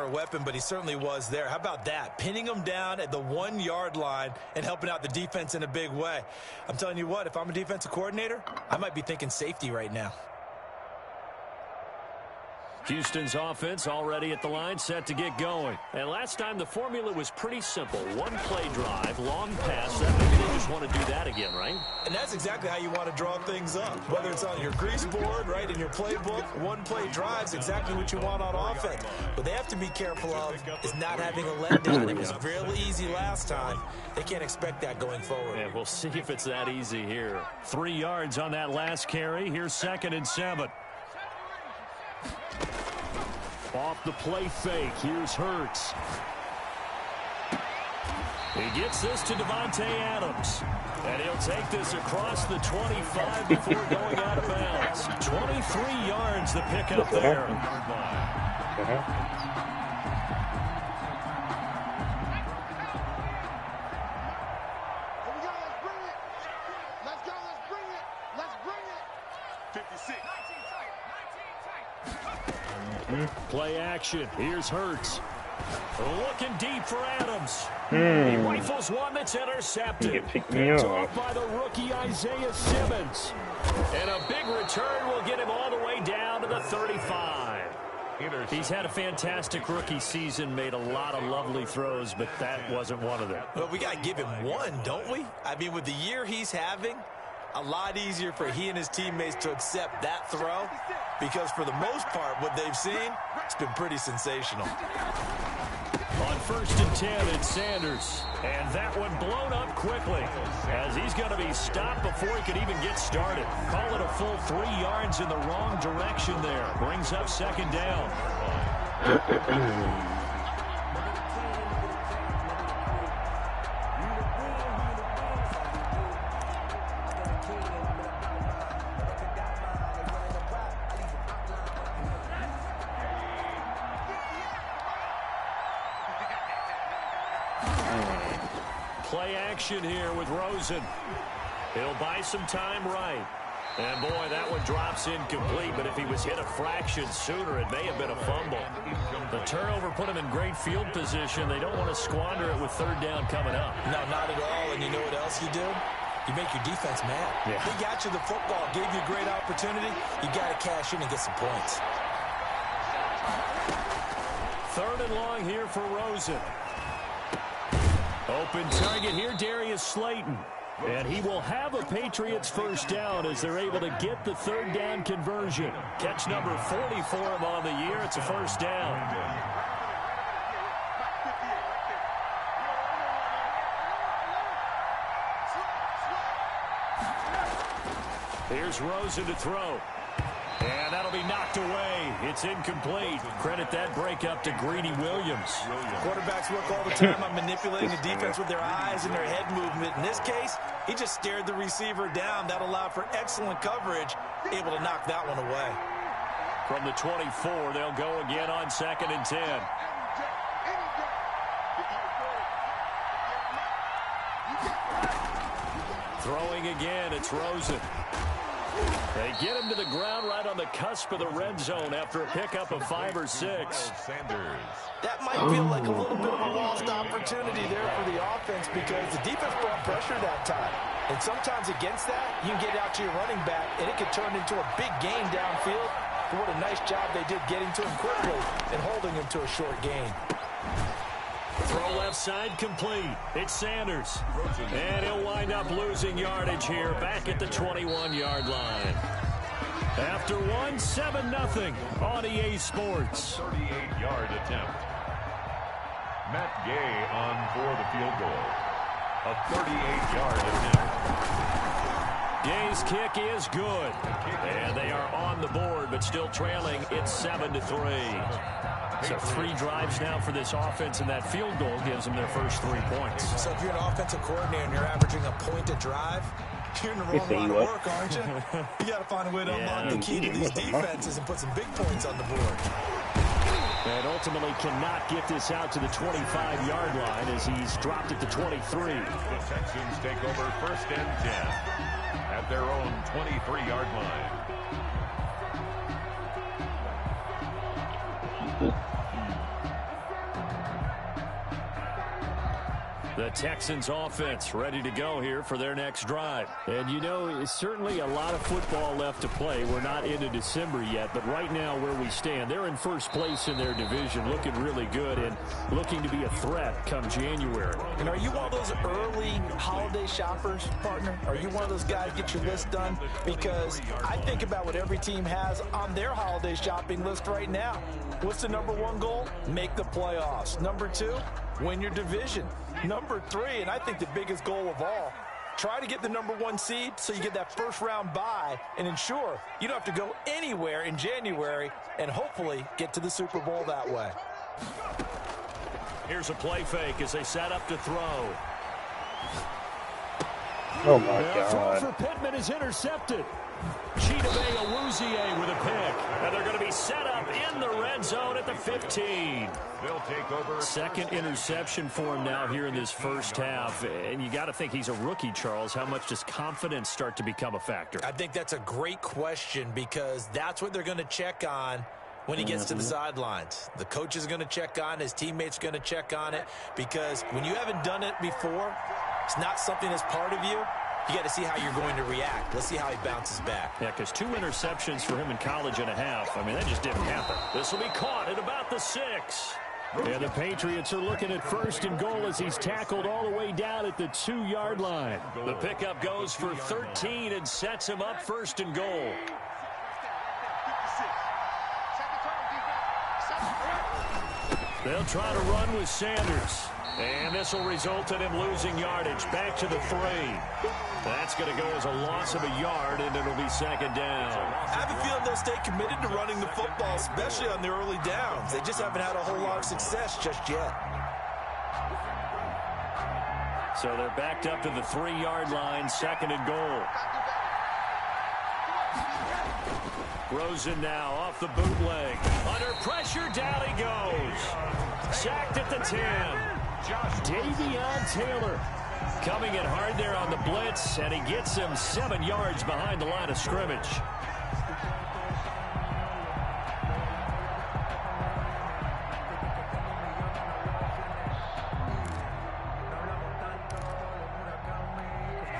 weapon, but he certainly was there. How about that? Pinning him down at the 1-yard line and helping out the defense in a big way. I'm telling you what, if I'm a defensive coordinator, I might be thinking safety right now. Houston's offense already at the line, set to get going. And last time the formula was pretty simple. One play drive, long pass. That maybe they just want to do that again, right? And that's exactly how you want to draw things up. Whether it's on your grease board, right, in your playbook, one play drive's exactly what you want on offense. What they have to be careful of is not having a letdown. It was really easy last time. They can't expect that going forward. Yeah, we'll see if it's that easy here. 3 yards on that last carry. Here's 2nd and 7. Off the play fake. Here's Hurts. He gets this to Davante Adams. And he'll take this across the 25 before going out of bounds. 23 yards the pickup there. Play action. Here's Hurts. Looking deep for Adams. He rifles one that's intercepted. Picked off by the rookie Isaiah Simmons. And a big return will get him all the way down to the 35. He's had a fantastic rookie season, made a lot of lovely throws, but that wasn't one of them. Well, we got to give him one, don't we? I mean, with the year he's having, a lot easier for he and his teammates to accept that throw, because for the most part, what they've seen, it's been pretty sensational. On 1st and 10, it's Sanders. And that one blown up quickly, as he's going to be stopped before he could even get started. Call it a full 3 yards in the wrong direction there. Brings up 2nd down. Play action here with Rosen. He'll buy some time right. And, boy, that one drops incomplete. But if he was hit a fraction sooner, it may have been a fumble. The turnover put him in great field position. They don't want to squander it with 3rd down coming up. No, not at all. And you know what else you do? You make your defense mad. Yeah. They got you the football, gave you a great opportunity. You got to cash in and get some points. 3rd and long here for Rosen. Open target here, Darius Slayton. And he will have a Patriots 1st down as they're able to get the 3rd down conversion. Catch number 40 for him on the year. It's a 1st down. Here's Rosen to throw. And that'll be knocked away. It's incomplete. Credit that breakup to Greedy Williams. Quarterbacks work all the time on manipulating the defense with their eyes and their head movement. In this case, he just stared the receiver down. That allowed for excellent coverage, able to knock that one away. From the 24, they'll go again on 2nd and 10. Throwing again, it's Rosen. They get him to the ground right on the cusp of the red zone after a pickup of 5 or 6. That might feel like a little bit of a lost opportunity there for the offense, because the defense brought pressure that time. And sometimes against that, you can get out to your running back, and it could turn into a big gain downfield. But what a nice job they did getting to him quickly and holding him to a short gain. Throw left side complete. It's Sanders. And he'll wind up losing yardage here back at the 21-yard line. After one, 7-0 on EA Sports. 38-yard attempt. Matt Gay on for the field goal. A 38-yard attempt. Gay's kick is good. And they are on the board, but still trailing. It's 7-3. So 3 drives now for this offense, and that field goal gives them their first 3 points. So if you're an offensive coordinator and you're averaging a point a drive, you're in the wrong line of work, aren't you? You got to find a way to unlock the key to these defenses and put some big points on the board. And ultimately cannot get this out to the 25-yard line as he's dropped at the 23. The Texans take over 1st and 10 at their own 23-yard line. The Texans offense ready to go here for their next drive. And, you know, it's certainly a lot of football left to play. We're not into December yet, but right now where we stand, they're in first place in their division, looking really good and looking to be a threat come January. And are you one of those early holiday shoppers, partner? Are you one of those guys get your list done? Because I think about what every team has on their holiday shopping list right now. What's the number one goal? Make the playoffs. Number two, win your division. Number three, and I think the biggest goal of all, try to get the number one seed so you get that first round bye and ensure you don't have to go anywhere in January and hopefully get to the Super Bowl that way. Here's a play fake as they set up to throw. Oh, my God. Throw for Pittman is intercepted. Chidobe Awuzie with a pick. And they're going to be set up in the red zone at the 15. They'll take over. Second interception for him now here in this first half. And you got to think he's a rookie, Charles. How much does confidence start to become a factor? I think that's a great question because that's what they're going to check on when he gets to the sidelines. The coach is going to check on, his teammates are going to check on it, because when you haven't done it before, it's not something that's part of you. You got to see how you're going to react. Let's see how he bounces back. Yeah, because 2 interceptions for him in college and a half. I mean, that just didn't happen. This will be caught at about the 6. And the Patriots are looking at first and goal as he's tackled all the way down at the 2-yard line. The pickup goes for 13 and sets him up first and goal. They'll try to run with Sanders. And this will result in him losing yardage. Back to the 3. That's going to go as a loss of a yard, and it'll be second down. I have a feeling they'll stay committed to running the football, especially on the early downs. They just haven't had a whole lot of success just yet. So they're backed up to the 3-yard line, second and goal. Rosen now off the bootleg. Under pressure, down he goes. Sacked at the 10. Davion Taylor coming in hard there on the blitz, and he gets him 7 yards behind the line of scrimmage.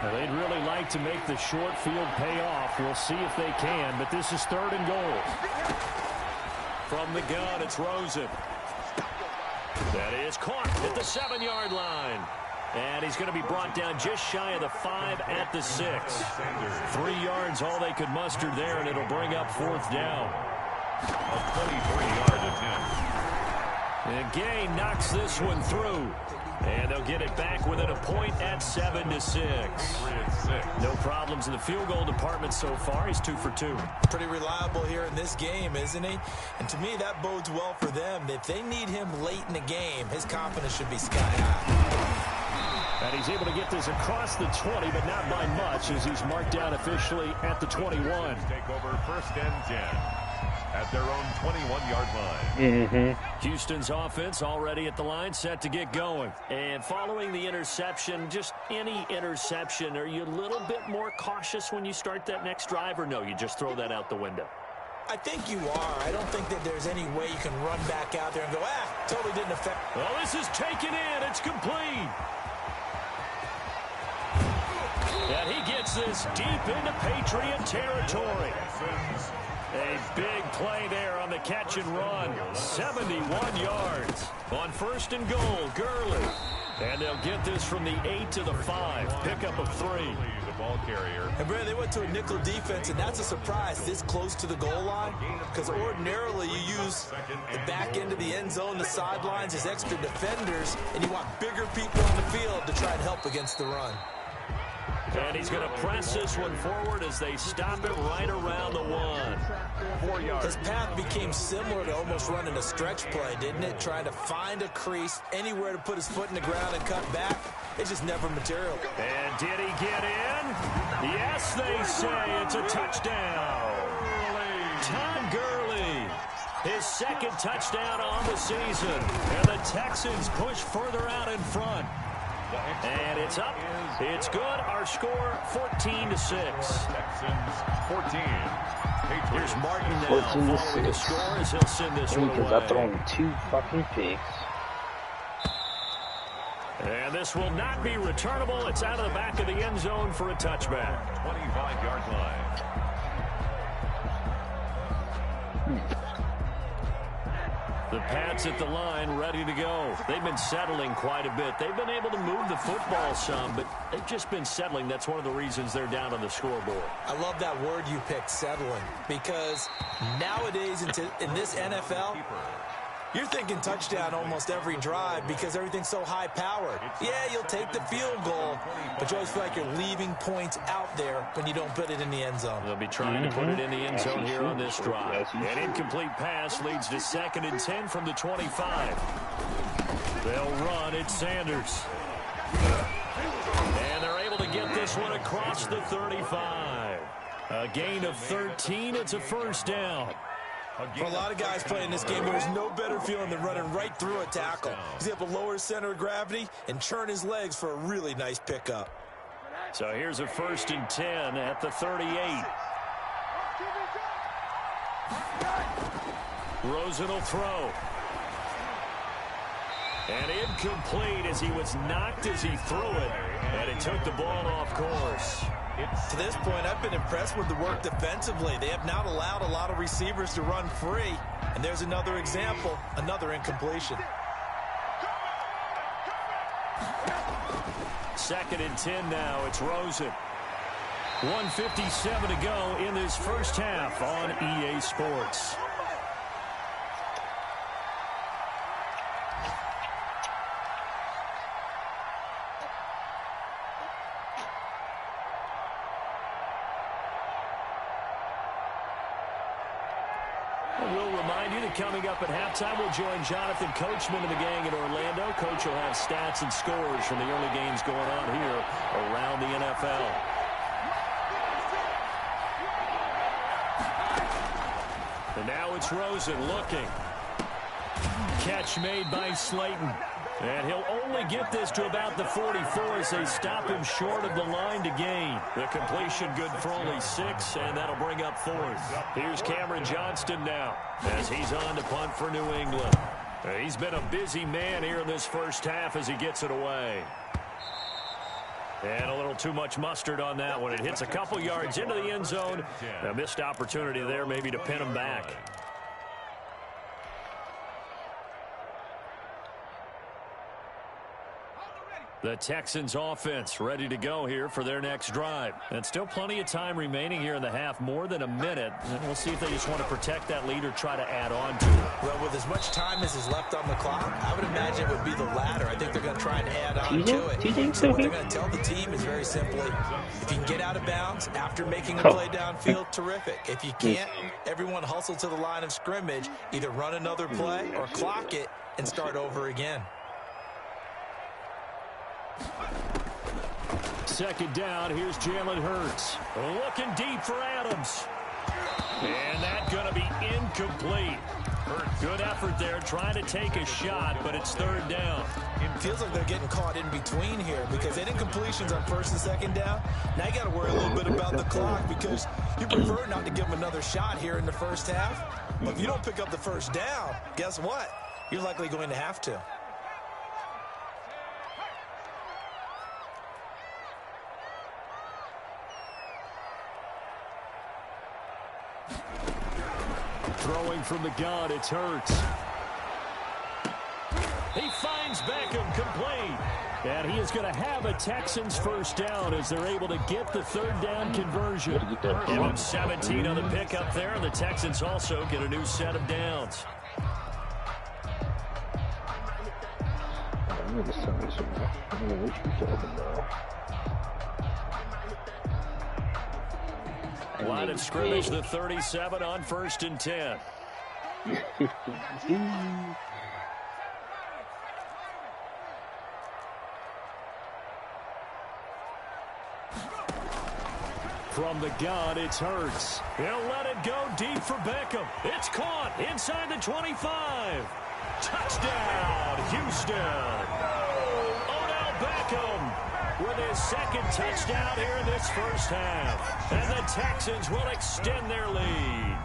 Well, they'd really like to make the short field pay off. We'll see if they can, but this is third and goal. From the gun, it's Rosen. That is caught at the 7-yard line. And he's going to be brought down just shy of the 5 at the 6. 3 yards, all they could muster there, and it'll bring up fourth down. A 23-yard attempt. And Gay knocks this one through. And they'll get it back within a point at 7-6. No problems in the field goal department so far. He's 2 for 2. Pretty reliable here in this game, isn't he? And to me, that bodes well for them. If they need him late in the game, his confidence should be sky high. And he's able to get this across the 20, but not by much, as he's marked down officially at the 21. Take over first and 10. At their own 21-yard line. Houston's offense already at the line, set to get going. And following the interception, just any interception, are you a little bit more cautious when you start that next drive, or no, you just throw that out the window? I think you are. I don't think that there's any way you can run back out there and go, totally didn't affect. Well, this is taken in. It's complete. And he gets this deep into Patriot territory. A big play there on the catch and run. 71 yards. On first and goal, Gurley. And they'll get this from the 8 to the 5. Pickup of 3. The ball carrier. And, Brad, they went to a nickel defense, and that's a surprise this close to the goal line, because ordinarily you use the back end of the end zone, the sidelines as extra defenders, and you want bigger people on the field to try and help against the run. And he's going to press this one forward as they stop it right around the 1. 4 yards. His path became similar to almost running a stretch play, didn't it? Trying to find a crease, anywhere to put his foot in the ground and cut back. It's just never material. And did he get in? Yes, they say it's a touchdown. Todd Gurley, his second touchdown on the season. And the Texans push further out in front. And it's up. It's good. Our score, 14-6. Texans 14. Here's Martin now following the score as he'll send this one away. Because I thrown 2 fucking picks. And this will not be returnable. It's out of the back of the end zone for a touchback. 25-yard line. The Pats at the line, ready to go. They've been settling quite a bit. They've been able to move the football some, but they've just been settling. That's one of the reasons they're down on the scoreboard. I love that word you picked, settling, because nowadays in this NFL, you're thinking touchdown almost every drive because everything's so high-powered. Yeah, you'll take the field goal, but you always feel like you're leaving points out there when you don't put it in the end zone. They'll be trying to put it in the end zone here on this drive. An incomplete pass leads to 2nd and 10 from the 25. They'll run. It's Sanders. And they're able to get this one across the 35. A gain of 13. It's a first down. For a lot of guys playing this game, there's no better feeling than running right through a tackle. He's able to lower his center of gravity and churn his legs for a really nice pickup. So here's a 1st and 10 at the 38. Rosen will throw. And incomplete as he was knocked as he threw it. And it took the ball off course. To this point, I've been impressed with the work defensively. They have not allowed a lot of receivers to run free. And there's another example, another incompletion. 2nd and 10 now. It's Rosen. 1:57 to go in this first half on EA Sports. Coming up at halftime, we'll join Jonathan Coachman of the gang in Orlando. Coach will have stats and scores from the early games going on here around the NFL. And now it's Rosen looking. Catch made by Slayton. And he'll only get this to about the 44 as they stop him short of the line to gain. The completion good for only 6, and that'll bring up 4th. Here's Cameron Johnston now as he's on to punt for New England. He's been a busy man here in this first half as he gets it away. And a little too much mustard on that one. It hits a couple yards into the end zone. A missed opportunity there maybe to pin him back. The Texans offense ready to go here for their next drive. And still plenty of time remaining here in the half, more than a minute. And we'll see if they just want to protect that lead or try to add on to it. Well, with as much time as is left on the clock, I would imagine it would be the latter. I think they're going to try and add on to it. Do you think so? What they're going to tell the team is very simply, if you can get out of bounds after making a play downfield, terrific. If you can't, everyone hustle to the line of scrimmage, either run another play or clock it and start over again. 2nd down, here's Jalen Hurts. Looking deep for Adams. And that's going to be incomplete. Good effort there, trying to take a shot, but it's 3rd down. It feels like they're getting caught in between here because they did completions on 1st and 2nd down. Now you got to worry a little bit about the clock because you prefer not to give them another shot here in the first half. But if you don't pick up the 1st down, guess what? You're likely going to have to. Throwing from the gun, it's Hurts. He finds Beckham complete. And he is going to have a Texans 1st down as they're able to get the 3rd down conversion. Give him 17 on the pickup there, and the Texans also get a new set of downs. Line of scrimmage, the 37 on 1st and 10. From the gun, it's Hurts. He'll let it go deep for Beckham. It's caught inside the 25. Touchdown, Houston. Odell Beckham with his 2nd touchdown here in this first half. And the Texans will extend their lead.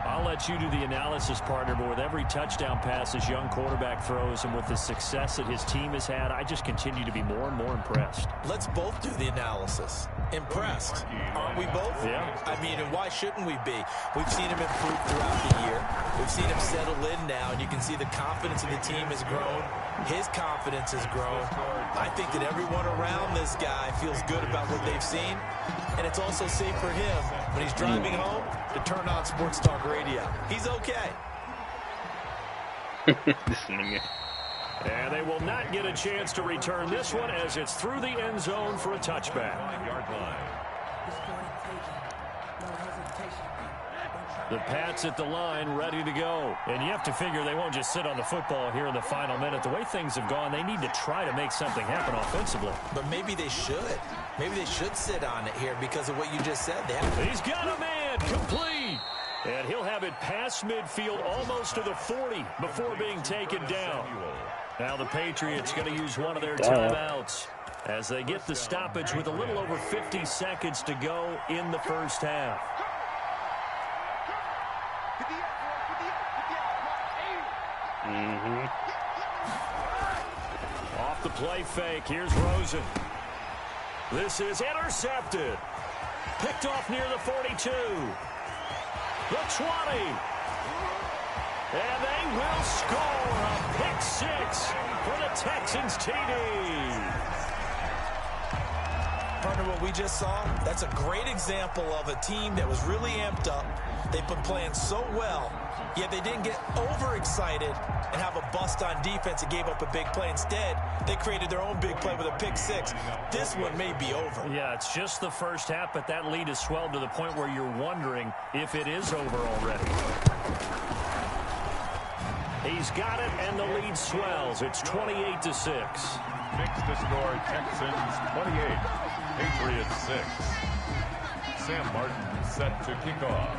A I'll let you do the analysis, partner, but with every touchdown pass his young quarterback throws and with the success that his team has had, I just continue to be more and more impressed. Let's both do the analysis. Impressed. Aren't we both? Yeah. I mean, and why shouldn't we be? We've seen him improve throughout the year. We've seen him settle in now, and you can see the confidence of the team has grown. His confidence has grown. I think that everyone around this guy feels good about what they've seen, and it's also safe for him when he's driving home to turn on Sports Talk Radio. He's okay. And they will not get a chance to return this one as it's through the end zone for a touchback. The Pats at the line, ready to go. And you have to figure they won't just sit on the football here in the final minute. The way things have gone, they need to try to make something happen offensively. But maybe they should. Maybe they should sit on it here because of what you just said. He's got a man, complete. And he'll have it past midfield almost to the 40 before being taken down. Now the Patriots going to use one of their timeouts as they get the stoppage with a little over 50 seconds to go in the first half. Off the play fake, here's Rosen. This is intercepted. Picked off near the 42. The 20. And they will score a pick six for the Texans TD. Partner, what we just saw, that's a great example of a team that was really amped up. They've been playing so well, yet they didn't get overexcited and have a bust on defense and gave up a big play. Instead, they created their own big play with a pick six. This one may be over. Yeah, it's just the first half, but that lead has swelled to the point where you're wondering if it is over already. He's got it, and the lead swells. It's 28-6. Fix to score, Texans 28, Patriots 6. Sam Martin set to kick off.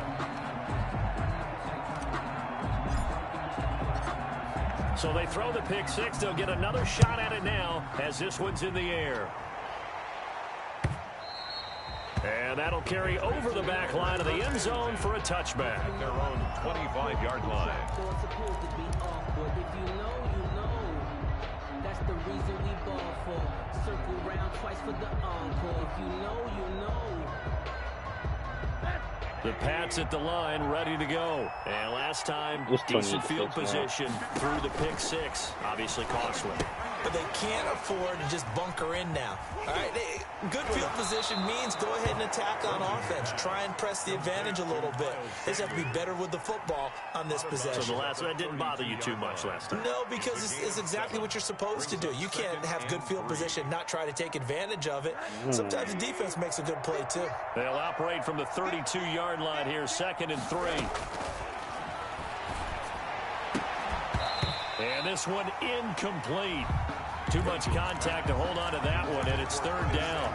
So they throw the pick six. They'll get another shot at it now as this one's in the air. And that'll carry over the back line of the end zone for a touchback. At their own 25-yard line. If you know, you know. That's the reason we ball for. Circle round twice for the encore. If you know, you know. The Pats at the line, ready to go. And last time, decent field position through the pick six. Obviously costly. But they can't afford to just bunker in now. All right, good field position means go ahead and attack on offense. Try and press the advantage a little bit. They just have to be better with the football on this possession. So the last one didn't bother you too much last time? No, because it's exactly what you're supposed to do. You can't have good field position and not try to take advantage of it. Sometimes the defense makes a good play, too. They'll operate from the 32-yard line here, 2nd and 3. And this one incomplete. Too much contact to hold on to that one, and it's 3rd down.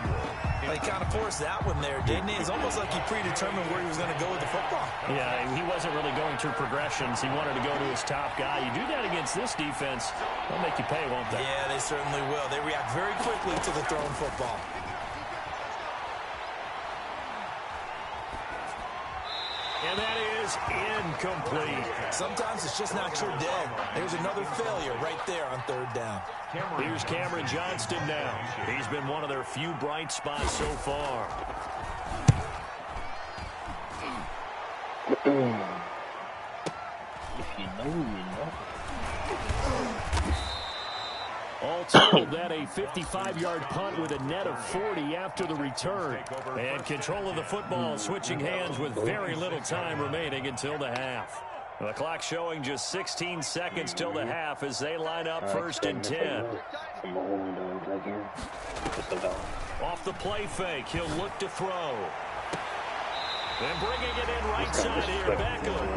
He kind of forced that one there, didn't he? It's almost like he predetermined where he was going to go with the football. Yeah, he wasn't really going through progressions. He wanted to go to his top guy. You do that against this defense, they'll make you pay, won't they? Yeah, they certainly will. They react very quickly to the thrown football. And that is incomplete. Sometimes it's just not your day. There's another failure right there on 3rd down. Here's Cameron Johnston now. He's been one of their few bright spots so far. If you know, you know. All told, that a 55-yard punt with a net of 40 after the return. And control of the football switching hands with very little time remaining until the half. The clock showing just 16 seconds till the half as they line up 1st and 10. Off the play fake, he'll look to throw. And bringing it in right side here, Beckham.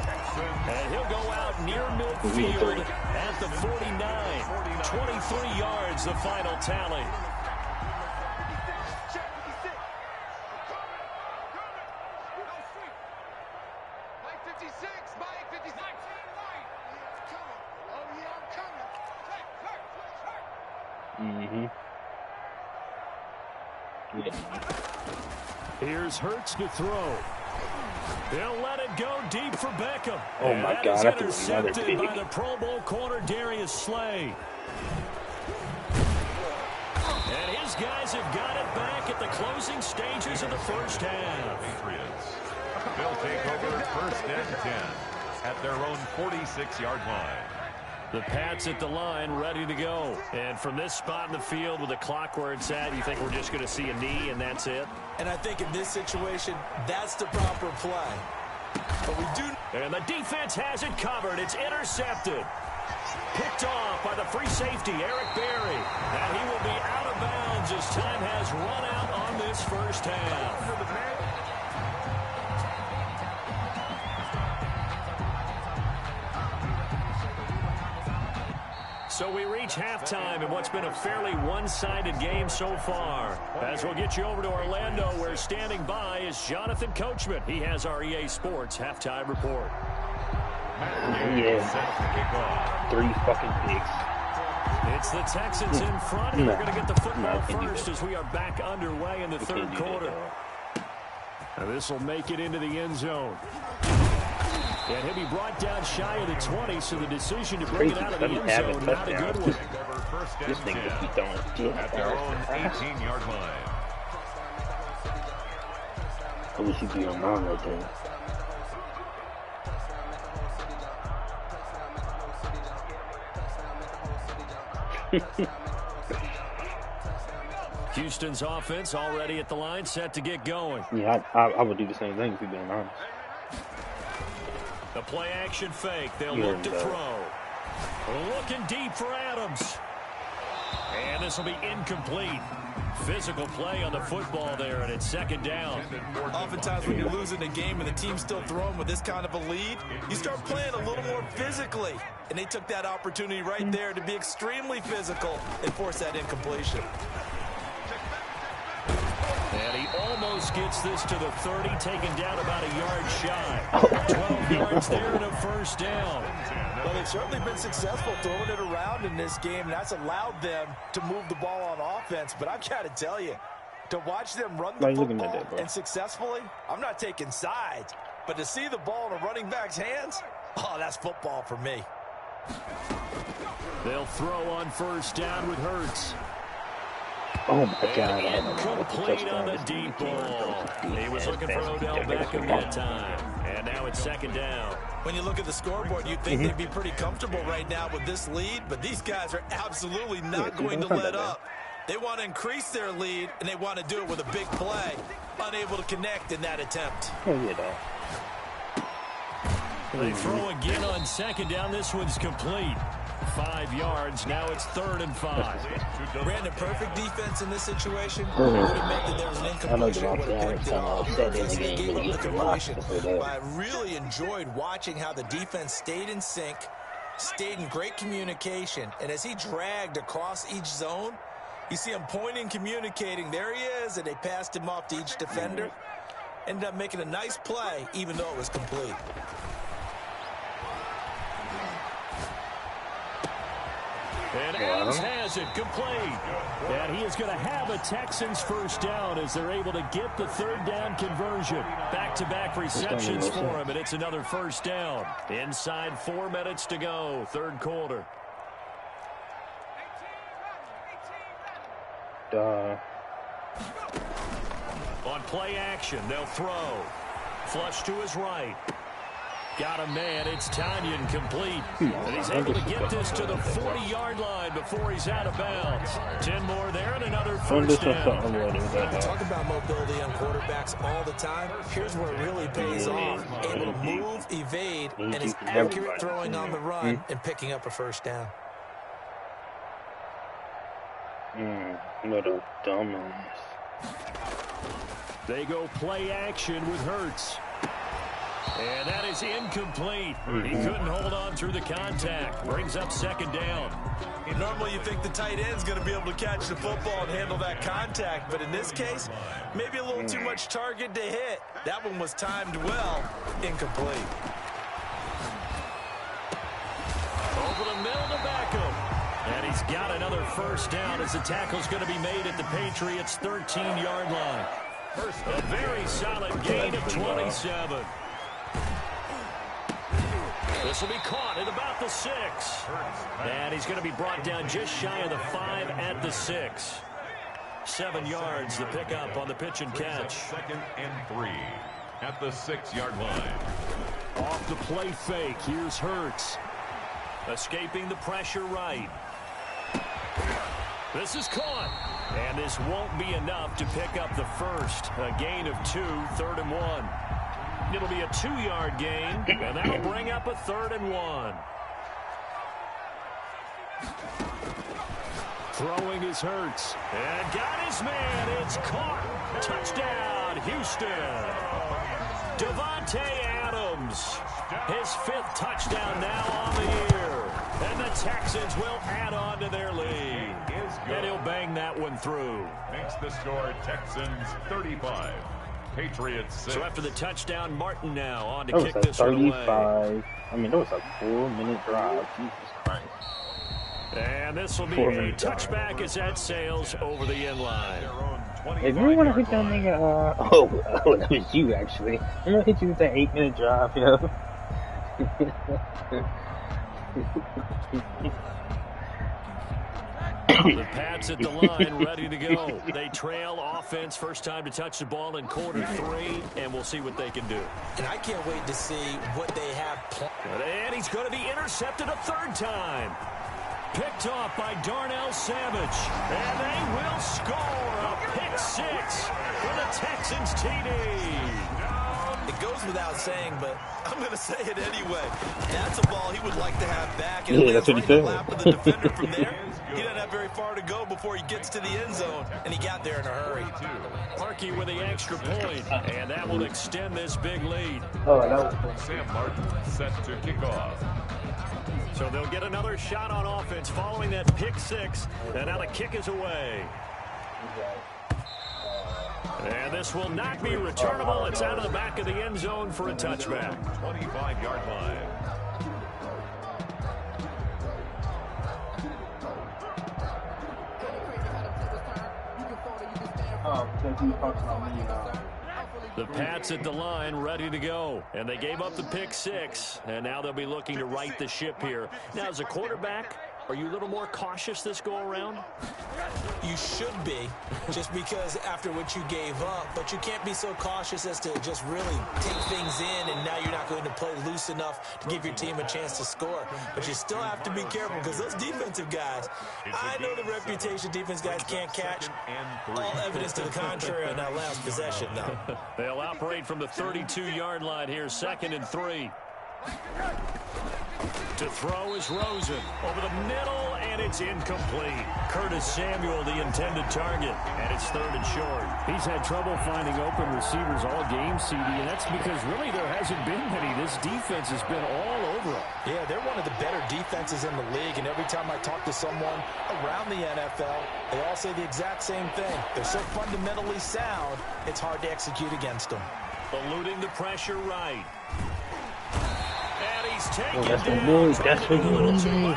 And he'll go out near midfield at the 49. 23 yards, the final tally. Here's Hurts to throw. They'll let it go deep for Beckham. Oh my God, that that's is another intercepted pick. by the Pro Bowl corner Darius Slay. And his guys have got it back at the closing stages of the first half. Patriots. They'll take over first and 10 at their own 46-yard line. The Pats at the line, ready to go. And from this spot in the field with the clock where it's at, you think we're just going to see a knee and that's it? And I think in this situation, that's the proper play. But we do... And the defense has it covered. It's intercepted. Picked off by the free safety, Eric Berry. And he will be out of bounds as time has run out on this first half. So we reach halftime in what's been a fairly one-sided game so far. As we'll get you over to Orlando, where standing by is Jonathan Coachman. He has our EA Sports halftime report. Yeah. 3 fucking picks. It's the Texans in front, and they're going to get the football first as we are back underway in the third quarter. Now this will make it into the end zone. And he'll be brought down shy of the 20, so the decision to bring it out of the end zone, not a good one. This thing just be throwing at their own 18-yard line. I wish he'd be on mine right there. Houston's offense already at the line, set to get going. Yeah, I would do the same thing if you're being honest. The play action fake. They'll look to throw. Looking deep for Adams. And this will be incomplete. Physical play on the football there, and it's second down. Oftentimes when you're losing a game and the team's still throwing with this kind of a lead, you start playing a little more physically. And they took that opportunity right there to be extremely physical and force that incompletion. And he almost gets this to the 30, taken down about a yard shy. 12 yards there and a first down. Well, they've certainly been successful throwing it around in this game, and that's allowed them to move the ball on offense. But I've got to tell you, to watch them run the football and successfully, I'm not taking sides, but to see the ball in a running back's hands, oh, that's football for me. They'll throw on first down with Hurts. Oh my God. Incomplete on the deep ball. He was looking for Odell Beckham that time. And now it's second down. When you look at the scoreboard, you'd think they'd be pretty comfortable right now with this lead, but these guys are absolutely not going to let up. They want to increase their lead, and they want to do it with a big play. Unable to connect in that attempt. They throw again on second down. This one's complete. 5 yards. Now it's 3rd and 5. Brandon, perfect defense in this situation. Would have meant that there was an incompletion. Would have picked it off. Because they gave up the completion. But I really enjoyed watching how the defense stayed in sync, stayed in great communication, and as he dragged across each zone, you see him pointing, communicating. There he is, and they passed him off to each defender. Ended up making a nice play, even though it was complete. And Adams has it complete. And he is going to have a Texans first down as they're able to get the 3rd down conversion. Back-to-back receptions for him, and it's another first down. Inside 4 minutes to go, 3rd quarter. On play action, they'll throw. Flush to his right. Got a man. It's Tanyan complete. And he's able to get this to the 40-yard line before he's out of bounds. 10 more there and another first down. We talk about mobility on quarterbacks all the time. Here's where it really pays off. Able to move, evade, and his accurate throwing on the run and picking up a first down. What a dumbass. They go play action with Hurts. And that is incomplete. He couldn't hold on through the contact. Brings up 2nd down. Normally you think the tight end's going to be able to catch the football and handle that contact, but in this case, maybe a little too much target to hit. That one was timed well. Incomplete. Over the middle to Beckham. And he's got another first down as the tackle's going to be made at the Patriots' 13-yard line. A very solid gain of 27. This will be caught at about the 6. And he's going to be brought down just shy of the 5 at the 6. 7 yards the pickup on the pitch and catch. 2nd and 3 at the 6-yard line. Off the play fake. Here's Hurts. Escaping the pressure right. This is caught. And this won't be enough to pick up the first. A gain of 2, 3rd and 1. It'll be a 2-yard gain, and that'll bring up a 3rd and 1. Throwing his Hurts. And got his man. It's caught. Touchdown, Houston. Davante Adams. His 5th touchdown now on the year. And the Texans will add on to their lead. And he'll bang that one through. Makes the score Texans 35. Patriots 6. So after the touchdown, Martin now on to That kick was a this one away. 35. I mean, that was a 4-minute drive. Jesus Christ. And this will be a touchback as that sails over the end line. If you want to hit that nigga, that was you actually. I'm gonna hit you with that 8-minute drive, yo. The Pats at the line, ready to go. They trail offense, first time to touch the ball in quarter 3, and we'll see what they can do. And I can't wait to see what they have. And he's going to be intercepted a 3rd time. Picked off by Darnell Savage. And they will score a pick 6 for the Texans TD. It goes without saying, but I'm going to say it anyway. That's a ball he would like to have back. And Yeah, that's what he said. Lap of the defender from there. He doesn't have very far to go before he gets to the end zone, and he got there in a hurry. Parkey with the extra point, and that will extend this big lead. Oh, that was Sam Martin set to kick off. So they'll get another shot on offense following that pick 6, and now the kick is away. And this will not be returnable. It's out of the back of the end zone for a touchback. 25-yard line. The Pats at the line, ready to go. And they gave up the pick 6, and now they'll be looking to right the ship here. Now, as a quarterback, are you a little more cautious this go-around? You should be, just because after what you gave up, but you can't be so cautious as to just really take things in, and now you're not going to play loose enough to give your team a chance to score. But you still have to be careful, because those defensive guys, I know the reputation defense guys can't catch. All evidence to the contrary on that last possession, though. They'll operate from the 32-yard line here, 2nd and 3. To throw is Rosen. Over the middle, and it's incomplete. Curtis Samuel, the intended target, and it's 3rd and short. He's had trouble finding open receivers all game, CD, and that's because really there hasn't been many. This defense has been all over them. Yeah, they're one of the better defenses in the league, and every time I talk to someone around the NFL, they all say the exact same thing. They're so fundamentally sound, it's hard to execute against them. Eluding the pressure right. He's taken that's what down. we need. That's what we need.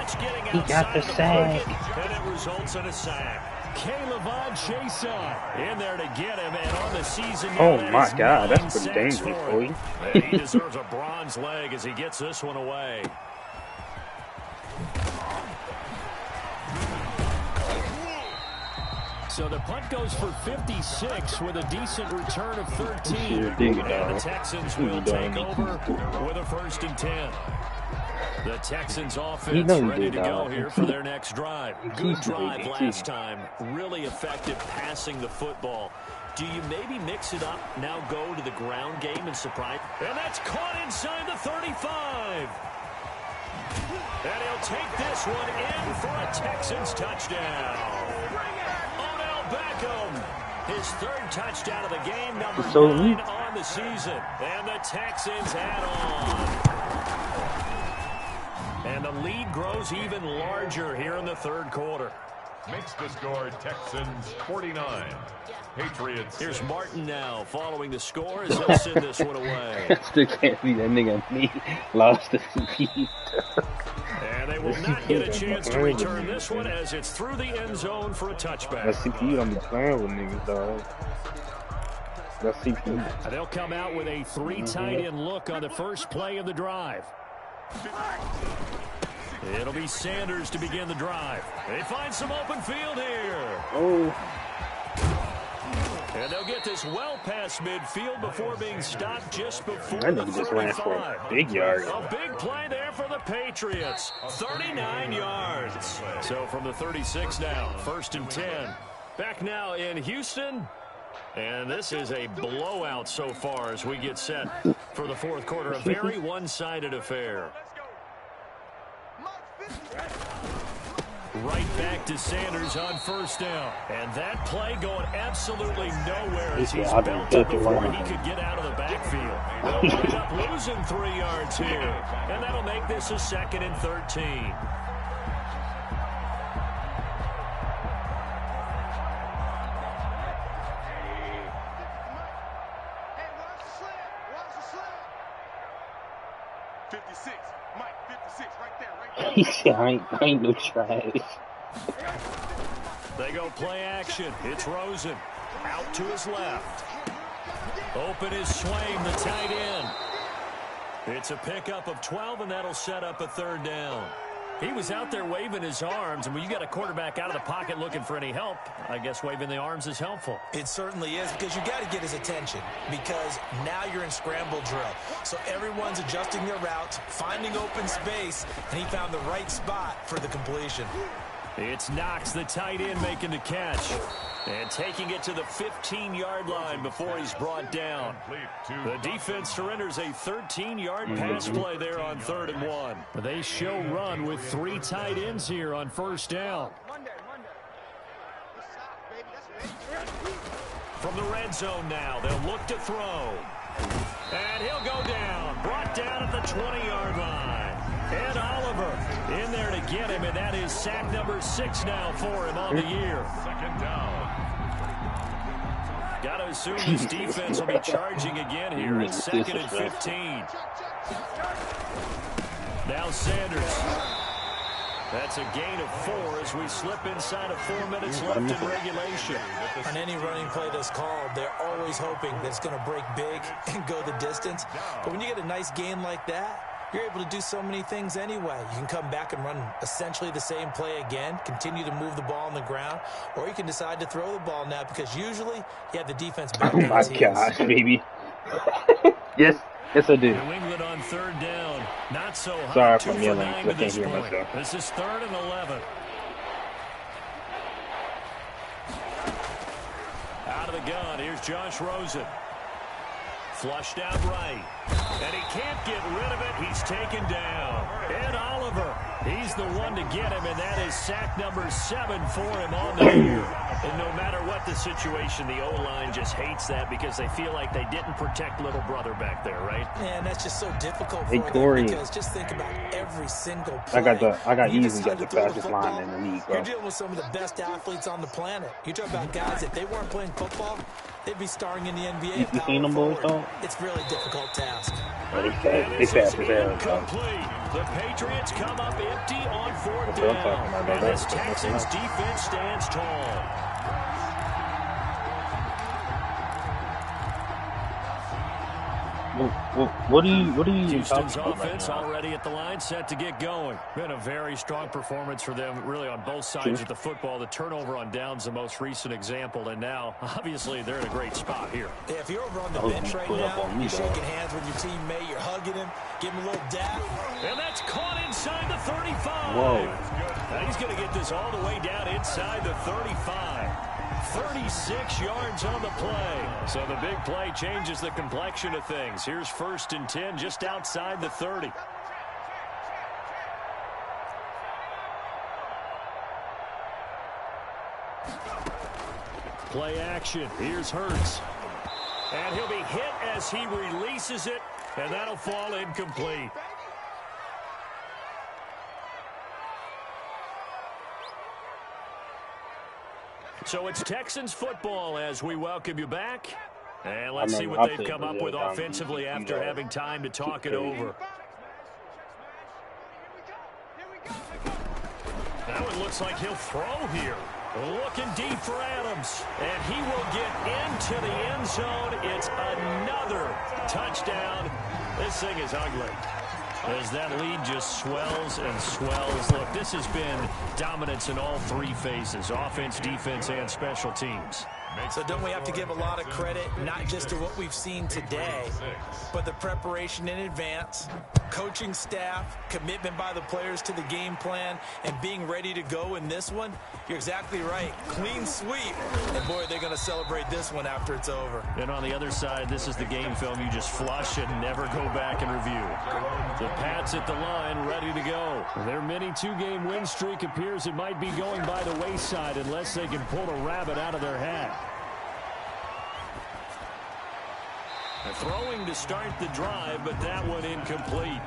He got the sack. And it results in a sack. Caleb Chason in there to get him, and on the season. Oh my God, that's pretty dangerous, boy. And he deserves a bronze leg as he gets this one away. So the punt goes for 56 with a decent return of 13. And the Texans will take over with a 1st and 10. The Texans offense ready to go here for their next drive. Good drive last time. Really effective passing the football. Do you maybe mix it up, now go to the ground game and surprise? And that's caught inside the 35. And he'll take this one in for a Texans touchdown. Beckham, his 3rd touchdown of the game, number 9 on the season. And the Texans add on. And the lead grows even larger here in the 3rd quarter. Makes the score Texans 49. Patriots. Here's Martin now following the score as he'll send this one away. Still can't see that nigga me lost the feet. And they will not get a chance to return this one as it's through the end zone for a touchback. That CPU don't be playing with niggas, dog. Let's see. They'll come out with a 3 tight end look on the first play of the drive. It'll be Sanders to begin the drive. They find some open field here. Oh. And they'll get this well past midfield before being stopped just before I the think he just ran 35. for a big yard. A big play there for the Patriots. 39 yards. So from the 36 now, 1st and 10. Back now in Houston. And this is a blowout so far as we get set for the 4th quarter. A very one-sided affair. Right back to Sanders on 1st down. And that play going absolutely nowhere as he's belted before he could get out of the backfield. They'll end up losing 3 yards here. And that'll make this a 2nd and 13. He said, I ain't no trash. They go play action. It's Rosen. Out to his left. Open is Swaim, the tight end. It's a pickup of 12, and that'll set up a 3rd down. He was out there waving his arms, and when you got a quarterback out of the pocket looking for any help, I guess waving the arms is helpful. It certainly is, because you got to get his attention, because now you're in scramble drill. So everyone's adjusting their routes, finding open space, and he found the right spot for the completion. It's Knox, the tight end, making the catch. And taking it to the 15-yard line before he's brought down. The defense surrenders a 13-yard pass play there on 3rd and 1. They show run with 3 tight ends here on 1st down. From the red zone now, they'll look to throw. And he'll go down. Brought down at the 20-yard line. Ed Oliver in there to get him, and that is sack number 6 now for him on the year. 2nd down. Got to assume this defense will be charging again here. It's 2nd and 15. Now Sanders. That's a gain of 4 as we slip inside of 4 minutes left in regulation. On any running play that's called, they're always hoping that it's going to break big and go the distance. But when you get a nice gain like that, you're able to do so many things anyway. You can come back and run essentially the same play again, continue to move the ball on the ground, or you can decide to throw the ball now because usually you have the defense back Oh my gosh, baby. Yes, I do. New England on 3rd down. Not so hot. Sorry 2 for for yelling, 9 I to can't this hear point. myself. This is 3rd and 11. Out of the gun, here's Josh Rosen. Flushed out right. And he can't get rid of it. He's taken down. Ed Oliver, he's the one to get him, and that is sack number 7 for him on the year. And no matter what the situation, the O-line just hates that because they feel like they didn't protect little brother back there, right? Man, that's just so difficult for them Corey. because just think about every single play. I got You easily decide got the to throw fastest football, line in the league, bro. You're dealing with some of the best athletes on the planet. You talk about guys, if they weren't playing football, they'd be starring in the NBA. You seen them boys, though? It's really a difficult task. They fast as hell, bro. The Patriots come up empty on 4th That's what I'm talking down. about. And this That's Texans defense stands tall. What are you Houston's talking about offense right now? already at the line, set to get going. Been a very strong performance for them, really on both sides of the football. The turnover on downs, the most recent example, and now, obviously, they're in a great spot here. Yeah, if you're over on the bench right now, you're shaking hands with your teammate, you're hugging him, give him a little dap. And that's caught inside the 35. Whoa. Now he's going to get this all the way down inside the 35. 36 yards on the play. So the big play changes the complexion of things. Here's 1st and 10 just outside the 30. Play action. Here's Hurts. And he'll be hit as he releases it, and that'll fall incomplete. So it's Texans football as we welcome you back. And let's see what they've come up with offensively after having time to talk it over. Now it looks like he'll throw here. Looking deep for Adams, and he will get into the end zone. It's another touchdown. This thing is ugly, as that lead just swells and swells. Look, this has been dominance in all three phases, offense, defense, and special teams. So don't we have to give a lot of credit, not just to what we've seen today, but the preparation in advance, coaching staff, commitment by the players to the game plan, and being ready to go in this one? You're exactly right. Clean sweep. And, boy, they're going to celebrate this one after it's over. And on the other side, this is the game film you just flush and never go back and review. The Pats at the line, ready to go. Their mini two-game win streak appears it might be going by the wayside unless they can pull a rabbit out of their hat. Throwing to start the drive, but that one incomplete.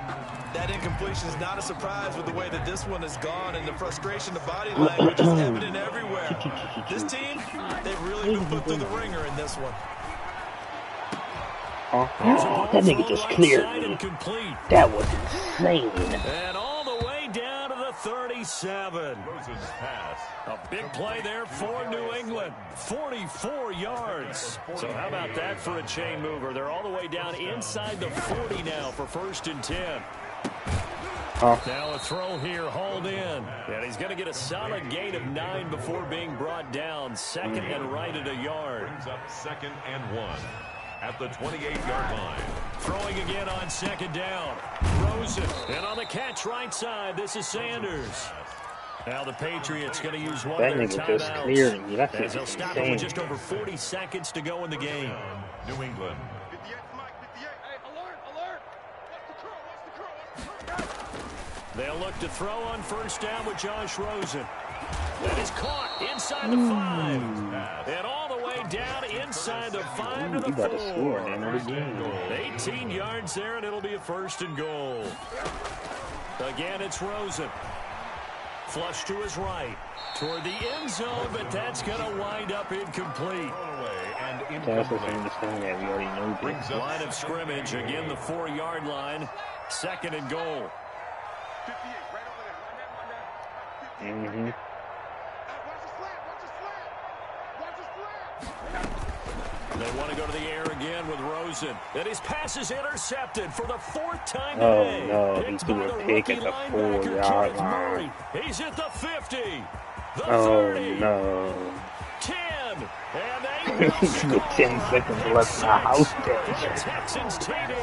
That incompletion is not a surprise with the way that this one has gone, and the frustration, the body language is evident everywhere. This team, they've really been put through the ringer in this one. That nigga just cleared me. That was insane. And all the way down to the 37. A big play there for New England. 44 yards. So how about that for a chain mover? They're all the way down inside the 40 now for 1st and 10. Now a throw here, hauled in. And he's going to get a solid gain of 9 before being brought down. 2nd and right at a yard. Brings up 2nd and 1 at the 28-yard line. Throwing again on 2nd down. Rosen. And on the catch right side, this is Sanders. Now the Patriots going to use one of their timeouts, as they'll stop it with just over 40 seconds to go in the game. New England. They'll look to throw on 1st down with Josh Rosen. That is caught inside the 5. And all the way down inside the 5 to the 4. 18 yards there, and it'll be a 1st and goal. Again, it's Rosen. Flush to his right, toward the end zone, but that's going to wind up incomplete. Line of scrimmage, again the 4-yard line, 2nd and goal. They want to go to the air again with Rosen. And his pass is intercepted for the 4th time today. No, he threw a pick at the 4-yard line. He's at the 50. The 30. No. 10. And they will score. 10 seconds left in the house. Texans TD.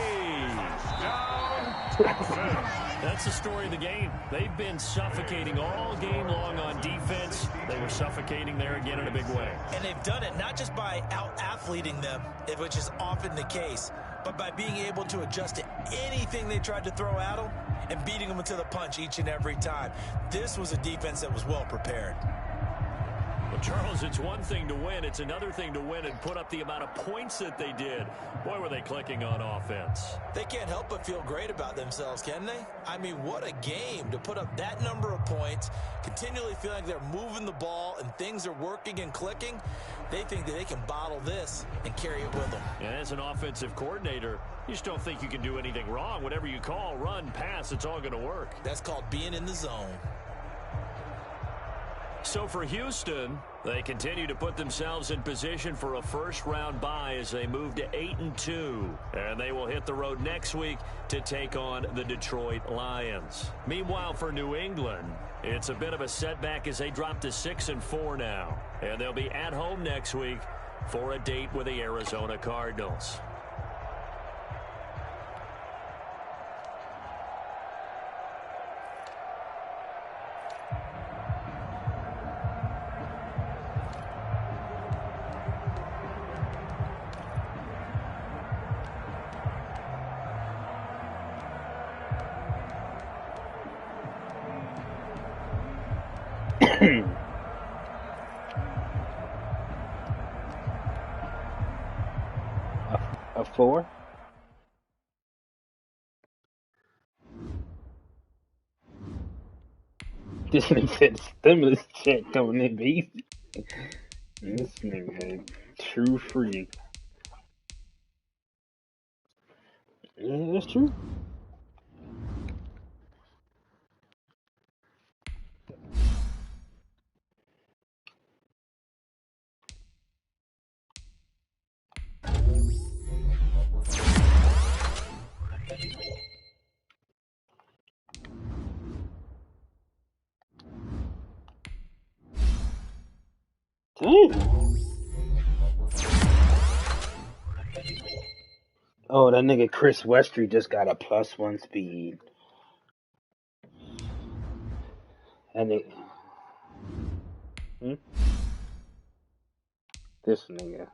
That's the story of the game. They've been suffocating all game long on defense. They were suffocating there again in a big way. And they've done it not just by out-athleting them, which is often the case, but by being able to adjust to anything they tried to throw at them and beating them to the punch each and every time. This was a defense that was well prepared. Well, Charles, it's one thing to win. It's another thing to win and put up the amount of points that they did. Boy, were they clicking on offense. They can't help but feel great about themselves, can they? I mean, what a game to put up that number of points, continually feel like they're moving the ball and things are working and clicking. They think that they can bottle this and carry it with them. And as an offensive coordinator, you just don't think you can do anything wrong. Whatever you call, run, pass, it's all going to work. That's called being in the zone. So for Houston, they continue to put themselves in position for a first-round bye as they move to 8-2. And they will hit the road next week to take on the Detroit Lions. Meanwhile, for New England, it's a bit of a setback as they drop to 6-4 now. And they'll be at home next week for a date with the Arizona Cardinals. A 4? This nigga said stimulus check coming in, beast. This nigga, true freak. Yeah, that's true. Ooh. Oh, that nigga Chris Westry just got a +1 speed. And it. This nigga.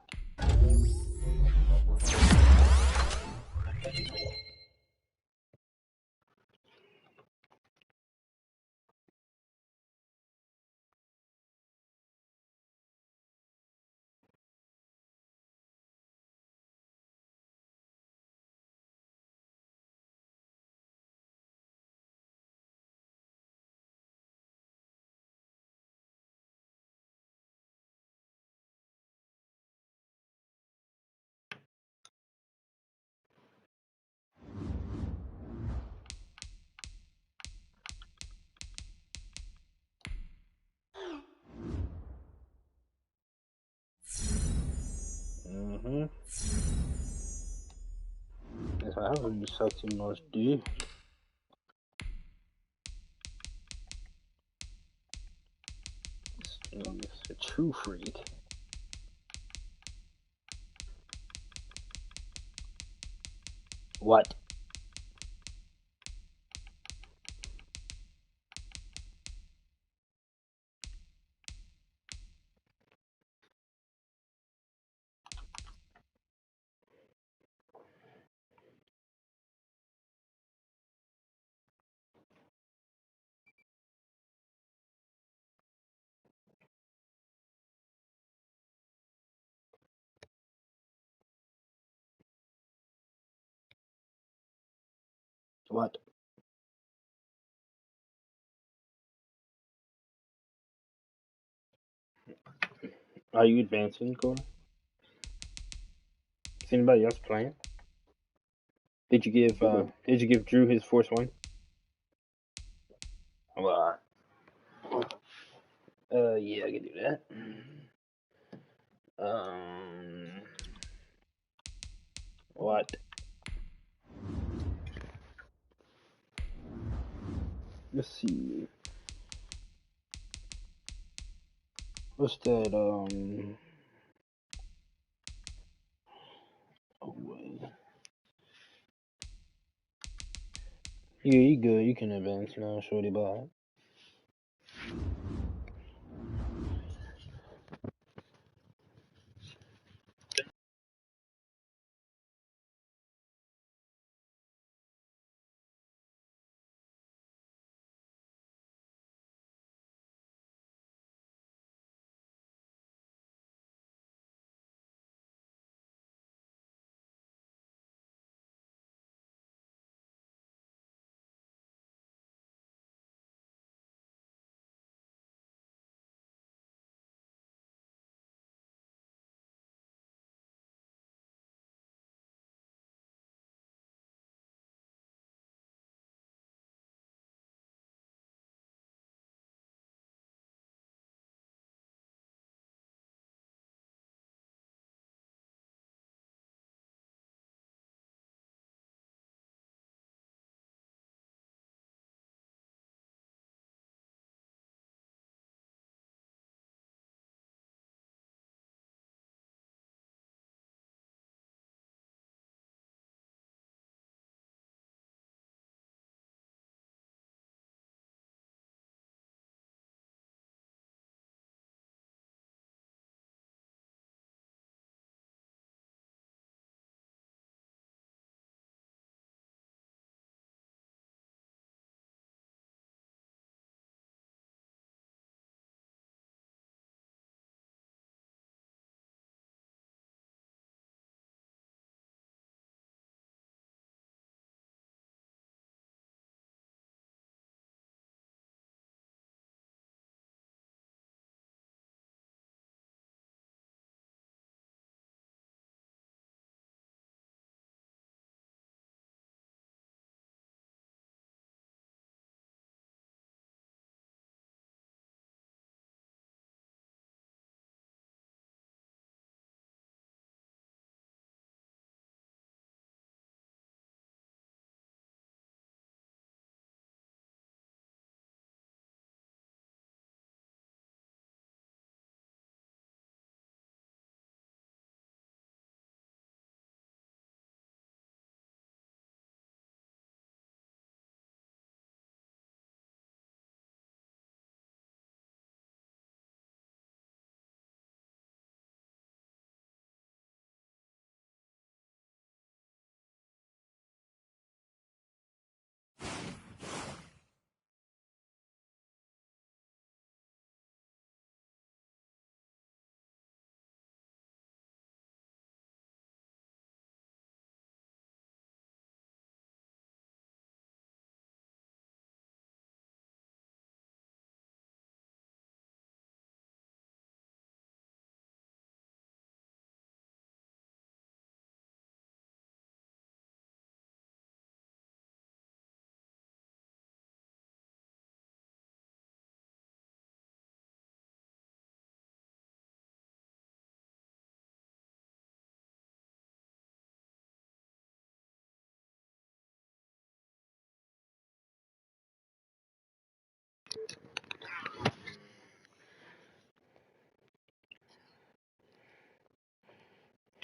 That's why I haven't sucked too much, dude. This nigga's a true freak. What? What? Are you advancing, Cole? Is anybody else playing? Did you give Drew his Force 1? Well, yeah, I can do that. What? Let's see. What's that, Oh, wait. Yeah, you good. You can advance now, shorty, bye.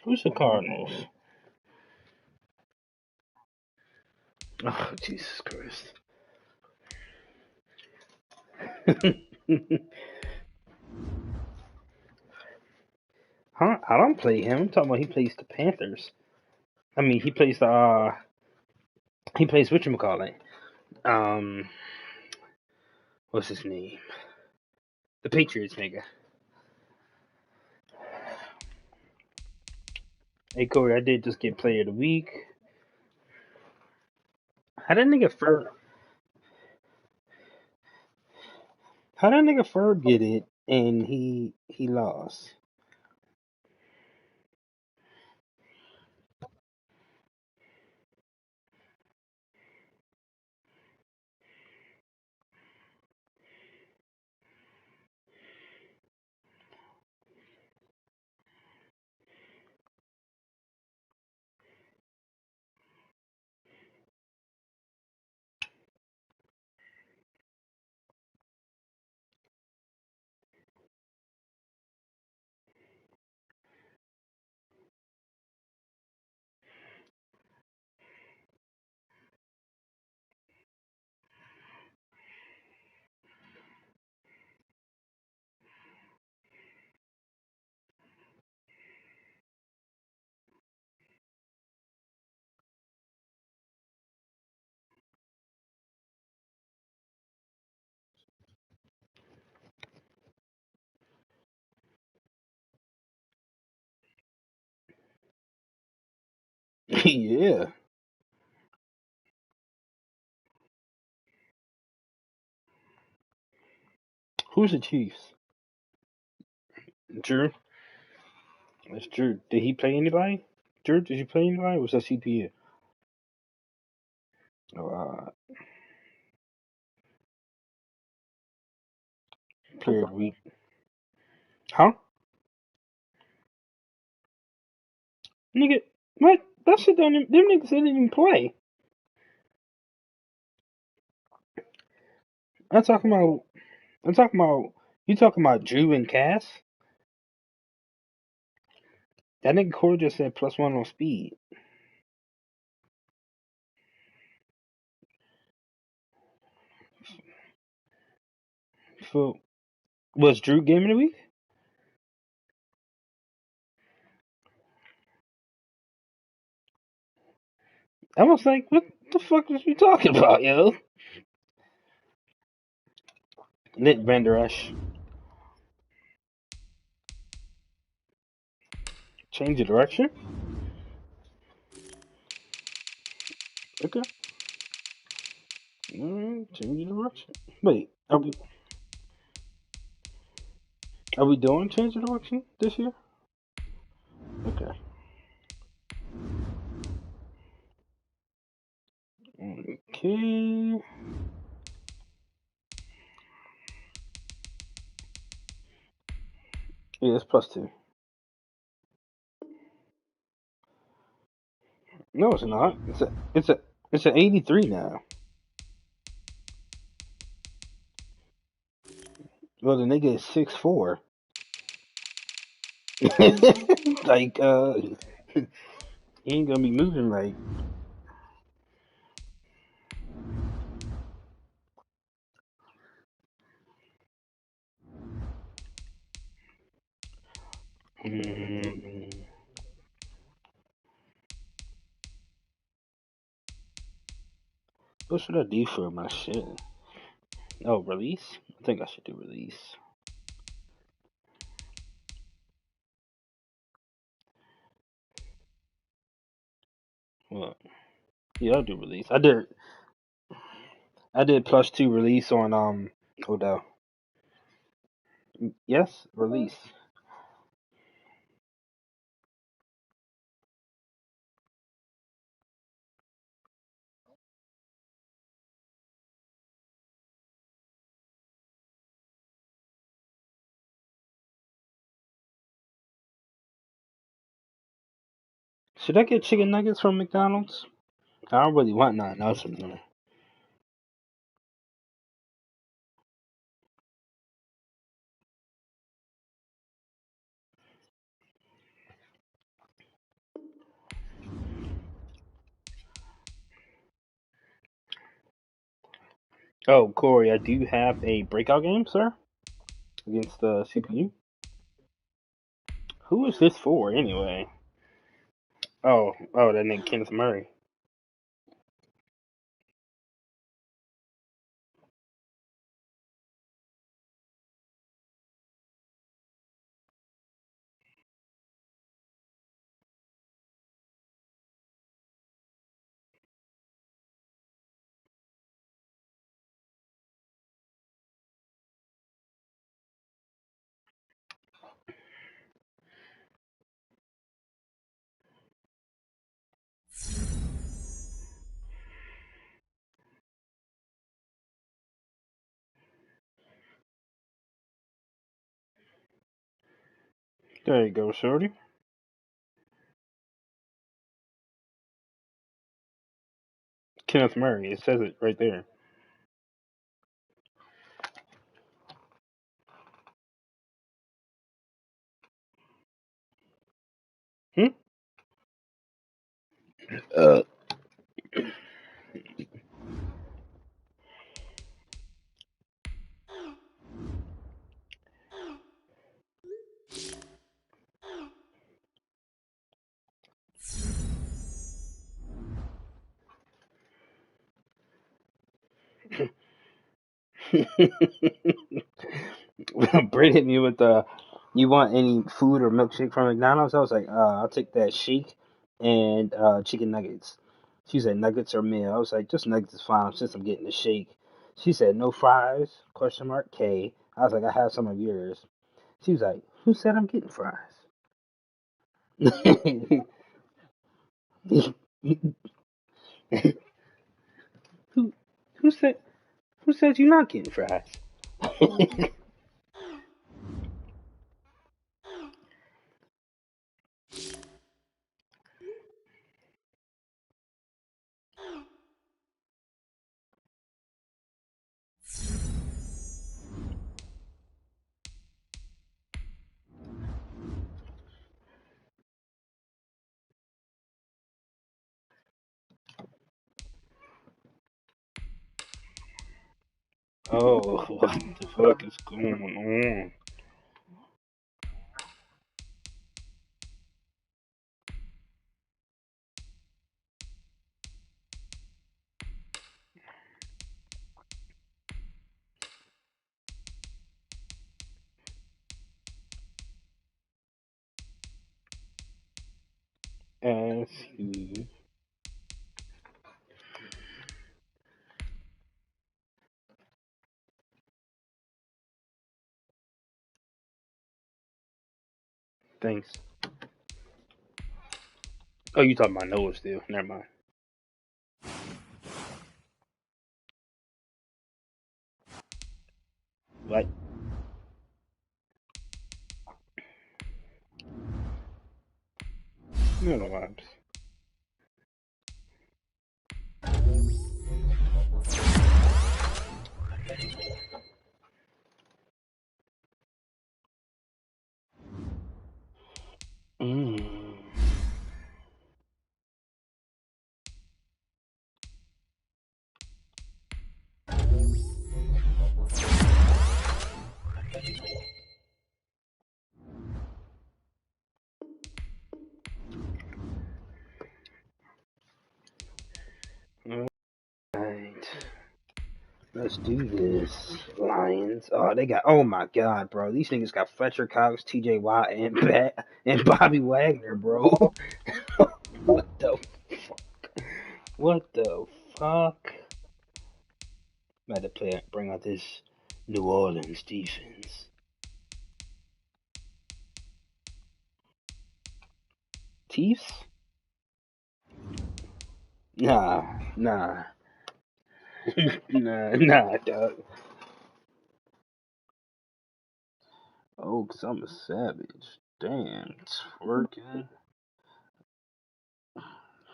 Who's the Cardinals? Oh, Jesus Christ. Huh? I don't play him. I'm talking about he plays the Panthers. I mean, he plays whatchamacallit. What's his name? The Patriots nigga. Hey Corey, I did just get Player of the Week. How that nigga Ferg get it and he lost? Yeah. Who's the Chiefs? Drew. That's Drew. Did he play anybody? Drew, did you play anybody? Or was that CPU? Oh, Player of the Week. Huh? Nigga, what? That shit don't even, them niggas didn't even play. I'm talking about, you talking about Drew and Cass? That nigga Corey just said +1 on speed. So, was Drew game of the week? I was like, what the fuck was we talking about, yo? Lit Van Der Esch. Change of direction? Okay. Change of direction. Wait, are we doing change of direction this year? Okay. Okay. Yeah, it's +2. No, it's not. It's a 83 now. Well, the nigga is 6'4". Like, he ain't gonna be moving right. Mm, what should I do for my shit? Oh, release? I think I should do release. What? Yeah, I'll do release. I did +2 release on Odell. Yes, release. Should I get chicken nuggets from McDonald's? I don't really want nothing else from there. Oh, Corey, I do have a breakout game, sir, against the CPU. Who is this for, anyway? Oh, that nigga Kenneth Murray. There you go, shorty. Kenneth Murray. It says it right there. Hmm? Britt hit me with the, you want any food or milkshake from McDonald's? I was like, I'll take that shake and chicken nuggets. She said nuggets or meal. I was like, just nuggets is fine since I'm getting the shake. She said no fries? Question mark K. I was like, I have some of yours. She was like, who said I'm getting fries? who who said you're not getting fries? Oh, what the fuck is going on? As you. Thanks. Oh, you talking about Noah still? Never mind. What? No, no vibes. Mm. Alright. Let's do this. Lions. Oh, they got. Oh my god, bro. These niggas got Fletcher Cox, TJ Watt, and Bobby Wagner, bro. What the fuck? What the fuck? I'm about to bring out this New Orleans defense. Chiefs? Nah. nah, dog. Oh, 'cause I'm a savage. Damn,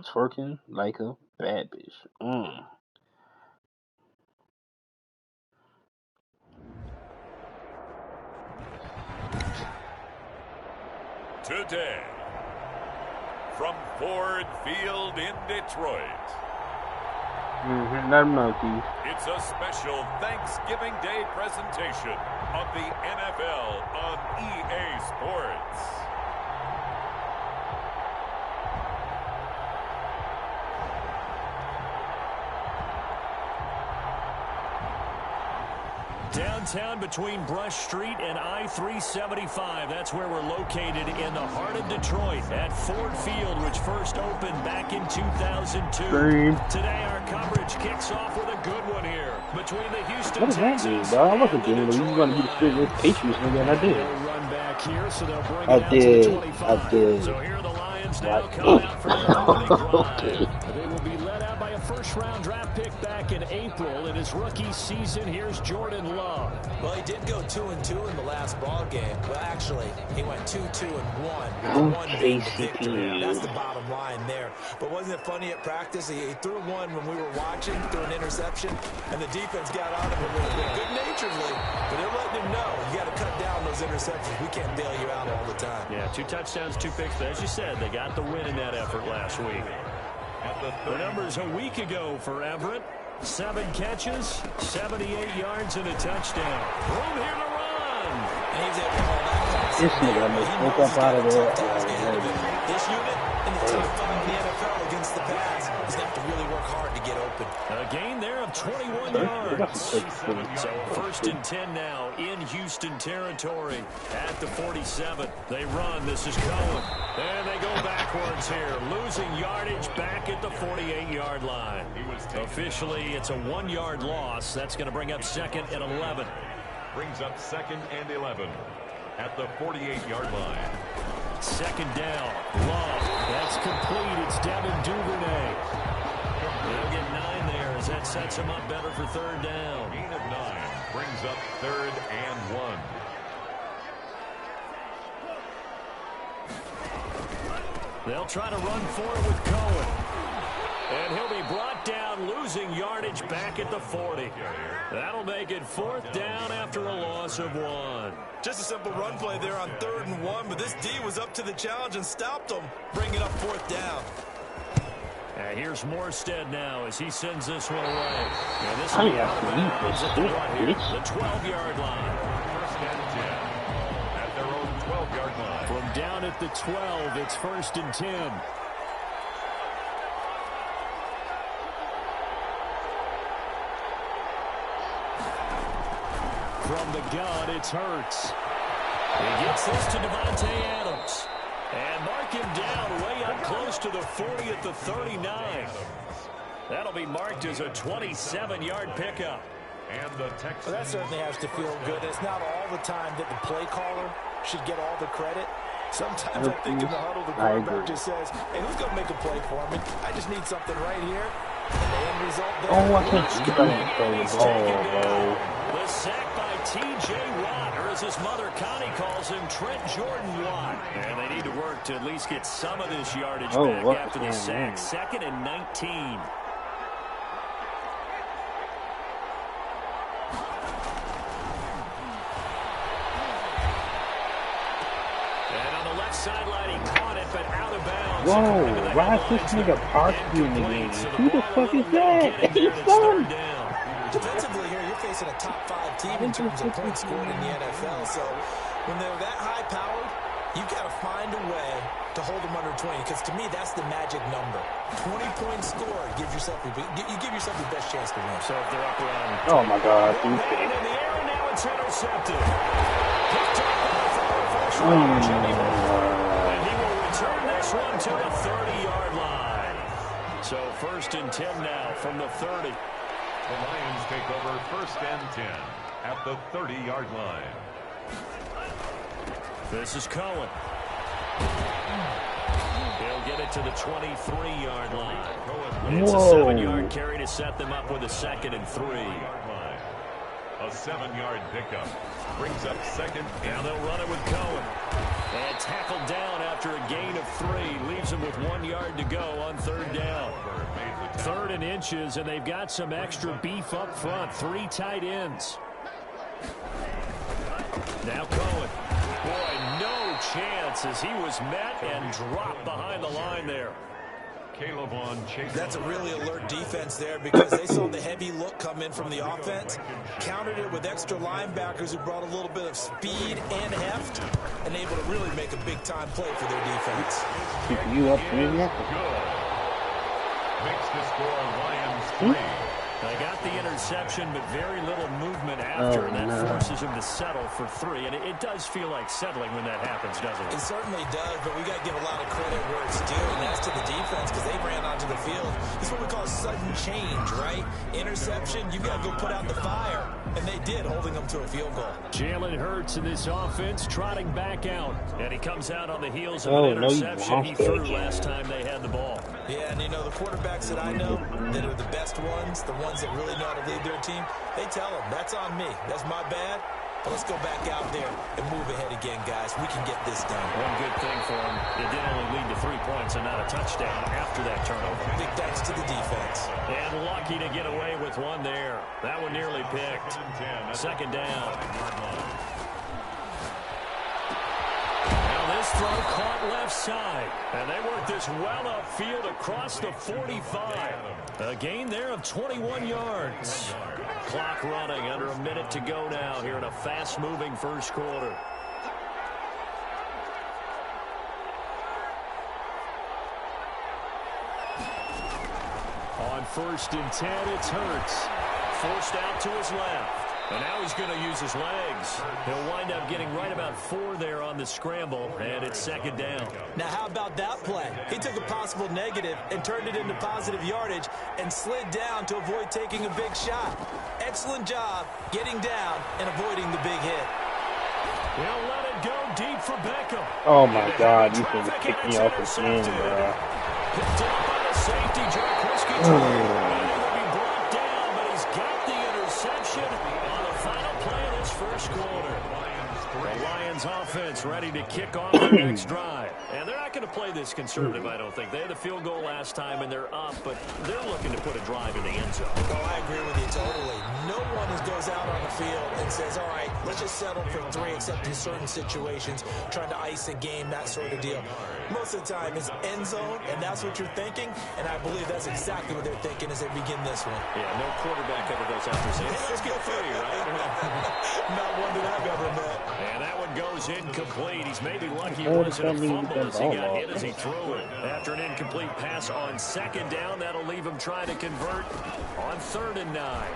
twerking like a bad bitch. Today, from Ford Field in Detroit, Not monkeys. It's a special Thanksgiving Day presentation of the NFL on EA Sports. Downtown between Brush Street and I-375. That's where we're located in the heart of Detroit at Ford Field, which first opened back in 2002. Green. Today, our coverage kicks off with a good one here between the Houston What does that mean, Texans. dog? I wasn't doing it. You was going to be the Spirit Patriots nigga, and I did. Run back here, so they'll bring I it out to the did. 25. I did. So here are the Lions now coming out for their opening drive. They will be led out by a first-round draft pick back in April in his rookie season. Here's Jordan Love. Well, he did go 2-2 in the last ball game. Well, actually, he went 2-2-1. One being the victory. That's the bottom line there. But wasn't it funny at practice? He threw one when we were watching, threw an interception, and the defense got on him a little bit, good-naturedly. But they're letting him know you got to cut down those interceptions. We can't bail you out all the time. Yeah, 2 touchdowns, 2 picks. But as you said, they got the win in that effort last week. The numbers a week ago for Everett. 7 catches, 78 yards, and a touchdown. Room here to run. And he was able to hold that. This nigga almost woke up out of there. This unit in the top 5 in the NFL against the pass is going to have to really work hard to get open. A gain there of 21 yards. So first and 10 now in Houston territory at the 47. They run. This is Cohen. And they go backwards here, losing yardage back at the 48-yard line. Officially, it's a 1-yard loss. That's going to bring up 2nd and 11. Brings up 2nd and 11 at the 48-yard line. 2nd down. Love. That's complete. It's Devin Duvernay. They'll get 9 there as that sets him up better for 3rd down. Gain of 9 brings up 3rd and 1. They'll try to run for it with Cohen. And he'll be brought down, losing yardage back at the 40. That'll make it 4th down after a loss of 1. Just a simple run play there on 3rd and 1, but this D was up to the challenge and stopped them, bringing up 4th down. Here's Morstead now as he sends this one away. Now this I will be have to leave this the 12-yard line. 1st and 10 at their own 12-yard line. From down at the 12, it's 1st and 10. From the gun, it's Hurts. He gets this to Devontae Adams. And mark him down way up close to the 40 at the 39. That'll be marked as a 27-yard pickup. And the Texans. Well, that certainly has to feel good. It's not all the time that the play caller should get all the credit. Sometimes I think in the huddle, the quarterback just says, hey, who's going to make a play for me? I just need something right here. And the end result there. Oh, I can't see the ball, bro. The sack by T.J. Watt, or as his mother Connie calls him, Trent Jordan Watt. And they need to work to at least get some of this yardage back after the sack. 2nd and 19. Sideline, he caught it, but out of bounds. Whoa, why is this nigga Parsley in the game? Who the fuck is that? He's done. Defensively here, you're facing a top 5 team in terms of points scored in the NFL. So when they're that high-powered, you've got to find a way to hold them under 20. Because to me, that's the magic number. 20 points scored gives yourself you give yourself your best chance to win. So if they're up around, Oh my God, in the air, and now it's intercepted. Picked up by the former first Jimmy Moore. And he will return this one to the 30-yard line. So 1st and 10 now from the 30. The Lions take over 1st and 10 at the 30-yard line. This is Cohen. He'll get it to the 23-yard line. It's a 7-yard carry to set them up with a 2nd and 3. A 7-yard pickup brings up 2nd. Now they'll run it with Cohen. And tackled down after a gain of 3. Leaves him with 1 yard to go on 3rd down. 3rd and inches, and they've got some extra beef up front. 3 tight ends. Now Cohen. Boy, no chance as he was met and dropped behind the line there. That's a really alert defense there because they saw the heavy look come in from the offense, countered it with extra linebackers who brought a little bit of speed and heft, and able to really make a big-time play for their defense. You up to me? Makes the score Lions 3. They got the interception, but very little movement after, and that forces them to settle for 3. And it does feel like settling when that happens, doesn't it? It certainly does, but we got to give a lot of credit where it's due, and that's to the defense because they ran onto the field. This is what we call sudden change, right? Interception, you got to go put out the fire, and they did, holding them to a field goal. Jalen Hurts in this offense trotting back out, and he comes out on the heels of an interception he threw last time they had the ball. Yeah, and you know, the quarterbacks that I know that are the best ones, the ones that really know how to lead their team, they tell them, that's on me. That's my bad. But let's go back out there and move ahead again, guys. We can get this done. One good thing for them, it did only lead to 3 points and not a touchdown after that turnover. Big thanks to the defense. And lucky to get away with one there. That one nearly picked. Second down. This throw caught left side, and they work this well upfield across the 45. A gain there of 21 yards. Clock running, under a minute to go now here in a fast-moving first quarter. On 1st and 10, it's Hurts. Forced out to his left. And now he's going to use his legs. He'll wind up getting right about 4 there on the scramble, and it's second down. Now, how about that play? He took a possible negative and turned it into positive yardage and slid down to avoid taking a big shot. Excellent job getting down and avoiding the big hit. He'll let it go deep for Beckham. Oh, my God. You can kick me off the game, bro. Picked up by the safety, Jack Risky. And it will be brought down, but he's got the interception on the final play of this first quarter. The Lions offense ready to kick off their next drive. And they're not going to play this conservative, I don't think. They had the field goal last time, and they're up, but they're looking to put a drive in the end zone. Oh, I agree with you totally. No one goes out on the field and says, all right, let's just settle for 3, except in certain situations, trying to ice a game, that sort of deal. Most of the time, it's end zone, and that's what you're thinking, and I believe that's exactly what they're thinking as they begin this one. Yeah, no quarterback ever goes out there saying, hey, let's get 3, right? Not one that I've ever met. And that one goes incomplete. He's maybe lucky it wasn't a fumble as he got hit as he threw it. After an incomplete pass on second down, that'll leave him trying to convert on 3rd and 9.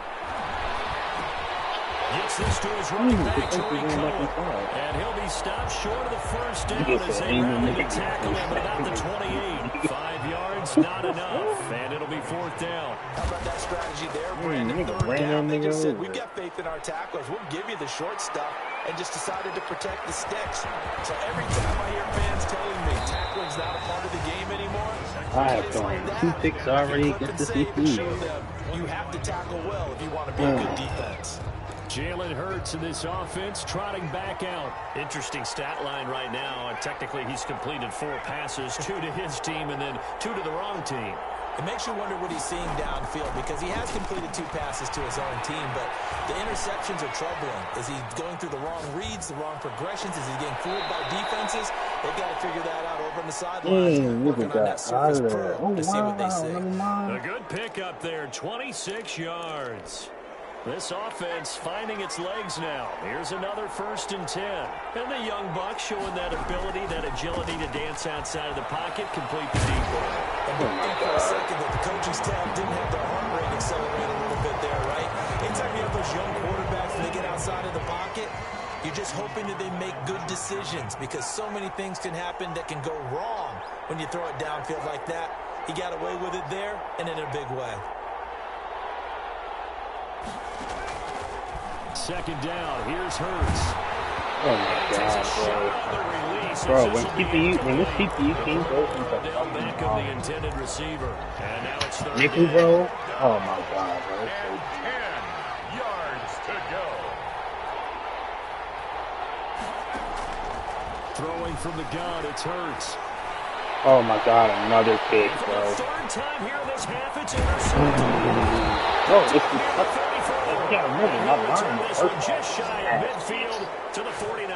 Gets this to his running back, Tariq Cohen. And he'll be stopped short of the first down as they rally to tackle him at about the 28. 5 yards, not enough. And it'll be 4th down. How about that strategy there, Brandon? 3rd down, they just said, we've got faith in our tacklers. We'll give you the short stuff, and just decided to protect the sticks. So every time I hear fans telling me tackling's not a part of the game anymore, I have thrown 2 picks already against the CC. You have to tackle well if you want to be a good defense. Jalen Hurts in this offense trotting back out. Interesting stat line right now. Technically, he's completed 4 passes, 2 to his team and then 2 to the wrong team. It makes you wonder what he's seeing downfield because he has completed 2 passes to his own team, but the interceptions are troubling. Is he going through the wrong reads, the wrong progressions? Is he getting fooled by defenses? They've got to figure that out over on the sidelines. Working on that Surface Pro to see what they say. A good pick up there, 26 yards. This offense finding its legs now. Here's another 1st and 10. And the young buck showing that ability, that agility to dance outside of the pocket, complete the deep ball. And don't think for a second that the coaching staff didn't have their heart rate accelerate a little bit there, right? Anytime you have those young quarterbacks and they get outside of the pocket, you're just hoping that they make good decisions because so many things can happen that can go wrong when you throw it downfield like that. He got away with it there and in a big way. Second down, here's Hurts. Oh my God, bro. Bro, when this CPU team goes into Beckham, the intended receiver. And now it's nickel, bro. Oh my God, bro. And 10 yards to go. Throwing from the gun, it's Hurts. Oh my God, another pick, bro. 3rd time here in this half, it's intercepted. Bro, this is yeah, really, not this one just shy of midfield to the 49.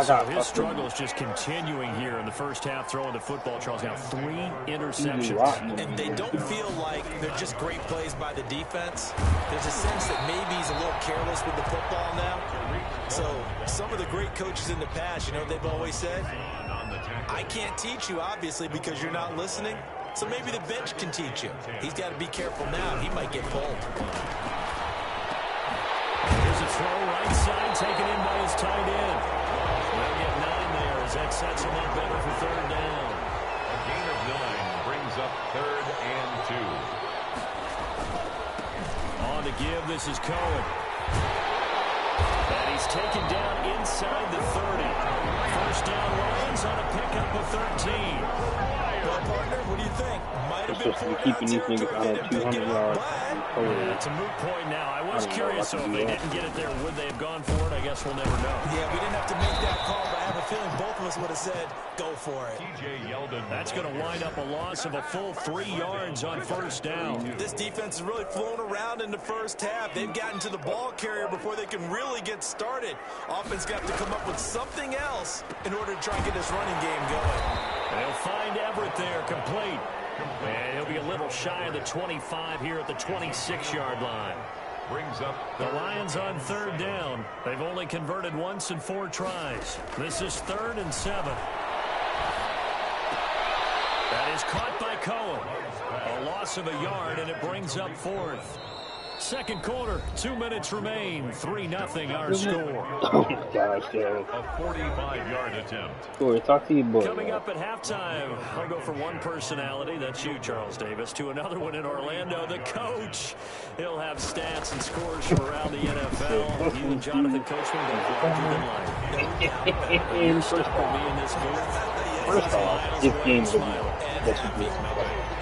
So his struggle is just continuing here in the first half, throwing the football. Charles now 3 interceptions. And they don't feel like they're just great plays by the defense. There's a sense that maybe he's a little careless with the football now. So some of the great coaches in the past, you know, they've always said, I can't teach you, obviously, because you're not listening. So maybe the bench can teach you. He's got to be careful now. He might get pulled. Here's a throw right side, taken in by his tight end. They'll get 9 there as that sets him up better for third down. A gain of 9 brings up 3rd and 2. On the give, this is Cohen. And he's taken down inside the 30. First down, Lions on a pickup of 13. Well, partner, what do you think? Might have been supposed to be keeping these niggas out of 200 yards. Yeah, it's a moot point now. I was curious, so if they didn't get it there, would they have gone for it? I guess we'll never know. Yeah, we didn't have to make that call, but I have a feeling both of us would have said, go for it. TJ Yeldon. That's going to wind up a loss of a full 3 yards on first down. This defense is really flown around in the first half. They've gotten to the ball carrier before they can really get started. Offense got to come up with something else in order to try and get this running game going. They'll find Everett there, complete. And he'll be a little shy of the 25 here at the 26-yard line. Brings up the Lions on third down. They've only converted once in 4 tries. This is 3rd and 7. That is caught by Cohen. A loss of a yard, and it brings up 4th. Second quarter, 2 minutes remain. 3-0 our score. Oh my gosh, yo. a 45-yard attempt. Corey, talk to your boy. Coming up at halftime, I'll go from one personality, that's you, Charles Davis, to another one in Orlando, the coach. He'll have stats and scores from around the NFL. You and Jonathan Coachman go larger than life. First off, this game is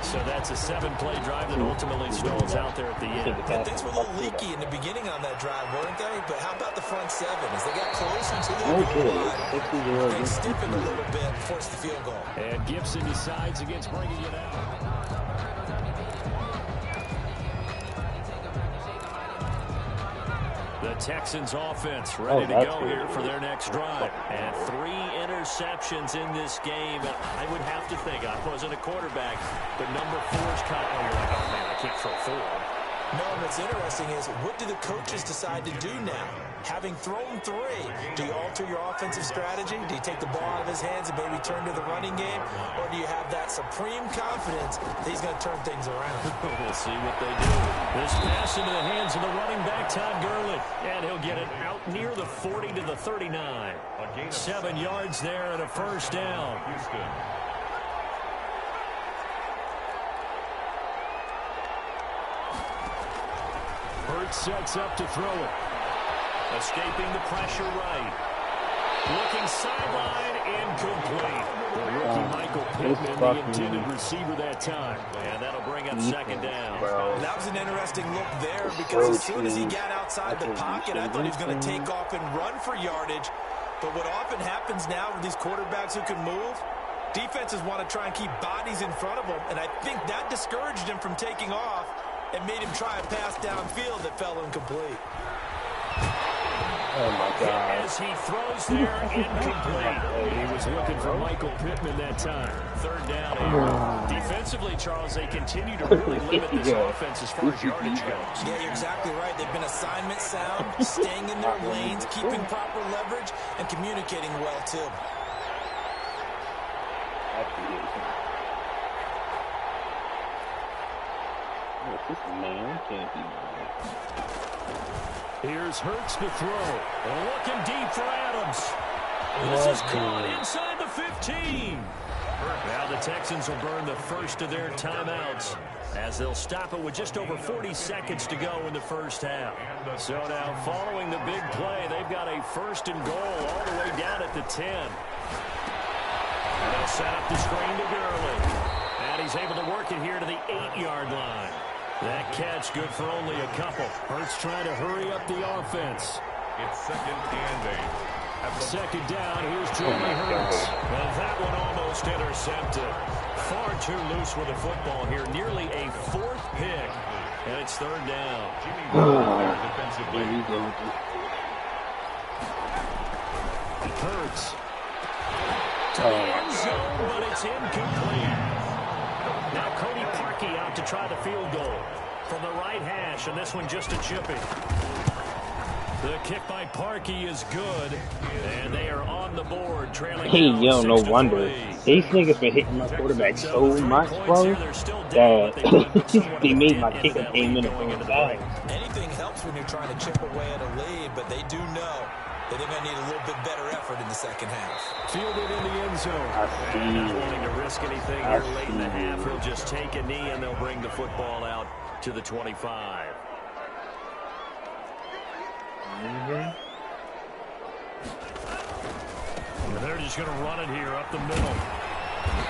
So that's a 7-play drive that ultimately stalls out there at the end. Things were a little leaky in the beginning on that drive, weren't they? But how about the front 7? As they got close until they they stiffened a little bit, forced the field goal. And Gibson decides against bringing it out. The Texans offense ready to go here for their next drive. And 3 interceptions in this game. I would have to think, I wasn't a quarterback, but number 4's caught. Oh, you're like, oh man, I can't throw 4. No, and what's interesting is, what do the coaches decide to do now? Having thrown 3, do you alter your offensive strategy? Do you take the ball out of his hands and maybe turn to the running game? Or do you have that supreme confidence that he's going to turn things around? We'll see what they do. This pass into the hands of the running back, Todd Gurley. And he'll get it out near the 40 to the 39. 7 yards there and a first down. Houston. Hurts sets up to throw it. Escaping the pressure right. Looking sideline, incomplete. The rookie Michael Pittman, the intended receiver that time. And that'll bring up second down. That was an interesting look there because as soon as he got outside the pocket, I thought he was going to take off and run for yardage. But what often happens now with these quarterbacks who can move, defenses want to try and keep bodies in front of them. And I think that discouraged him from taking off and made him try a pass downfield that fell incomplete. Oh, my God. As he throws there, incomplete. He was looking for Michael Pittman that time. Third down here. Defensively, Charles, they continue to really limit this offense as far as yardage goes. Yeah, you're exactly right. They've been assignment sound, staying in their lanes, keeping proper leverage, and communicating well, too. This man can't be mad. Here's Hurts to throw. Looking deep for Adams. This is caught inside the 15. Now the Texans will burn the first of their timeouts as they'll stop it with just over 40 seconds to go in the first half. So now following the big play, they've got a 1st and goal all the way down at the 10. And they'll set up the screen to Gurley. And he's able to work it here to the 8-yard line. That catch good for only a couple. Hurts trying to hurry up the offense. It's 2nd and 8. Second down, here's Jalen Hurts. And that one almost intercepted. Far too loose with the football here. Nearly a 4th pick. And it's 3rd down. Jimmy Butler defensively. Hurts. To the end zone, but it's incomplete. Now Cody Parkey out to try the field goal from the right hash, and this one just a chipping. The kick by Parkey is good, and they are on the board, trailing down 6-3. No wonder. These niggas been hitting my quarterback so much, bro, that they made my kicker came in and back. Anything helps when you're trying to chip away at a lead, but they do know that they're going to need a little bit better effort in the second half. Fielded in the end zone. Not wanting to risk anything here late in the half. He'll just take a knee, and they'll bring the football out to the 25. Mm-hmm. And they're just going to run it here up the middle.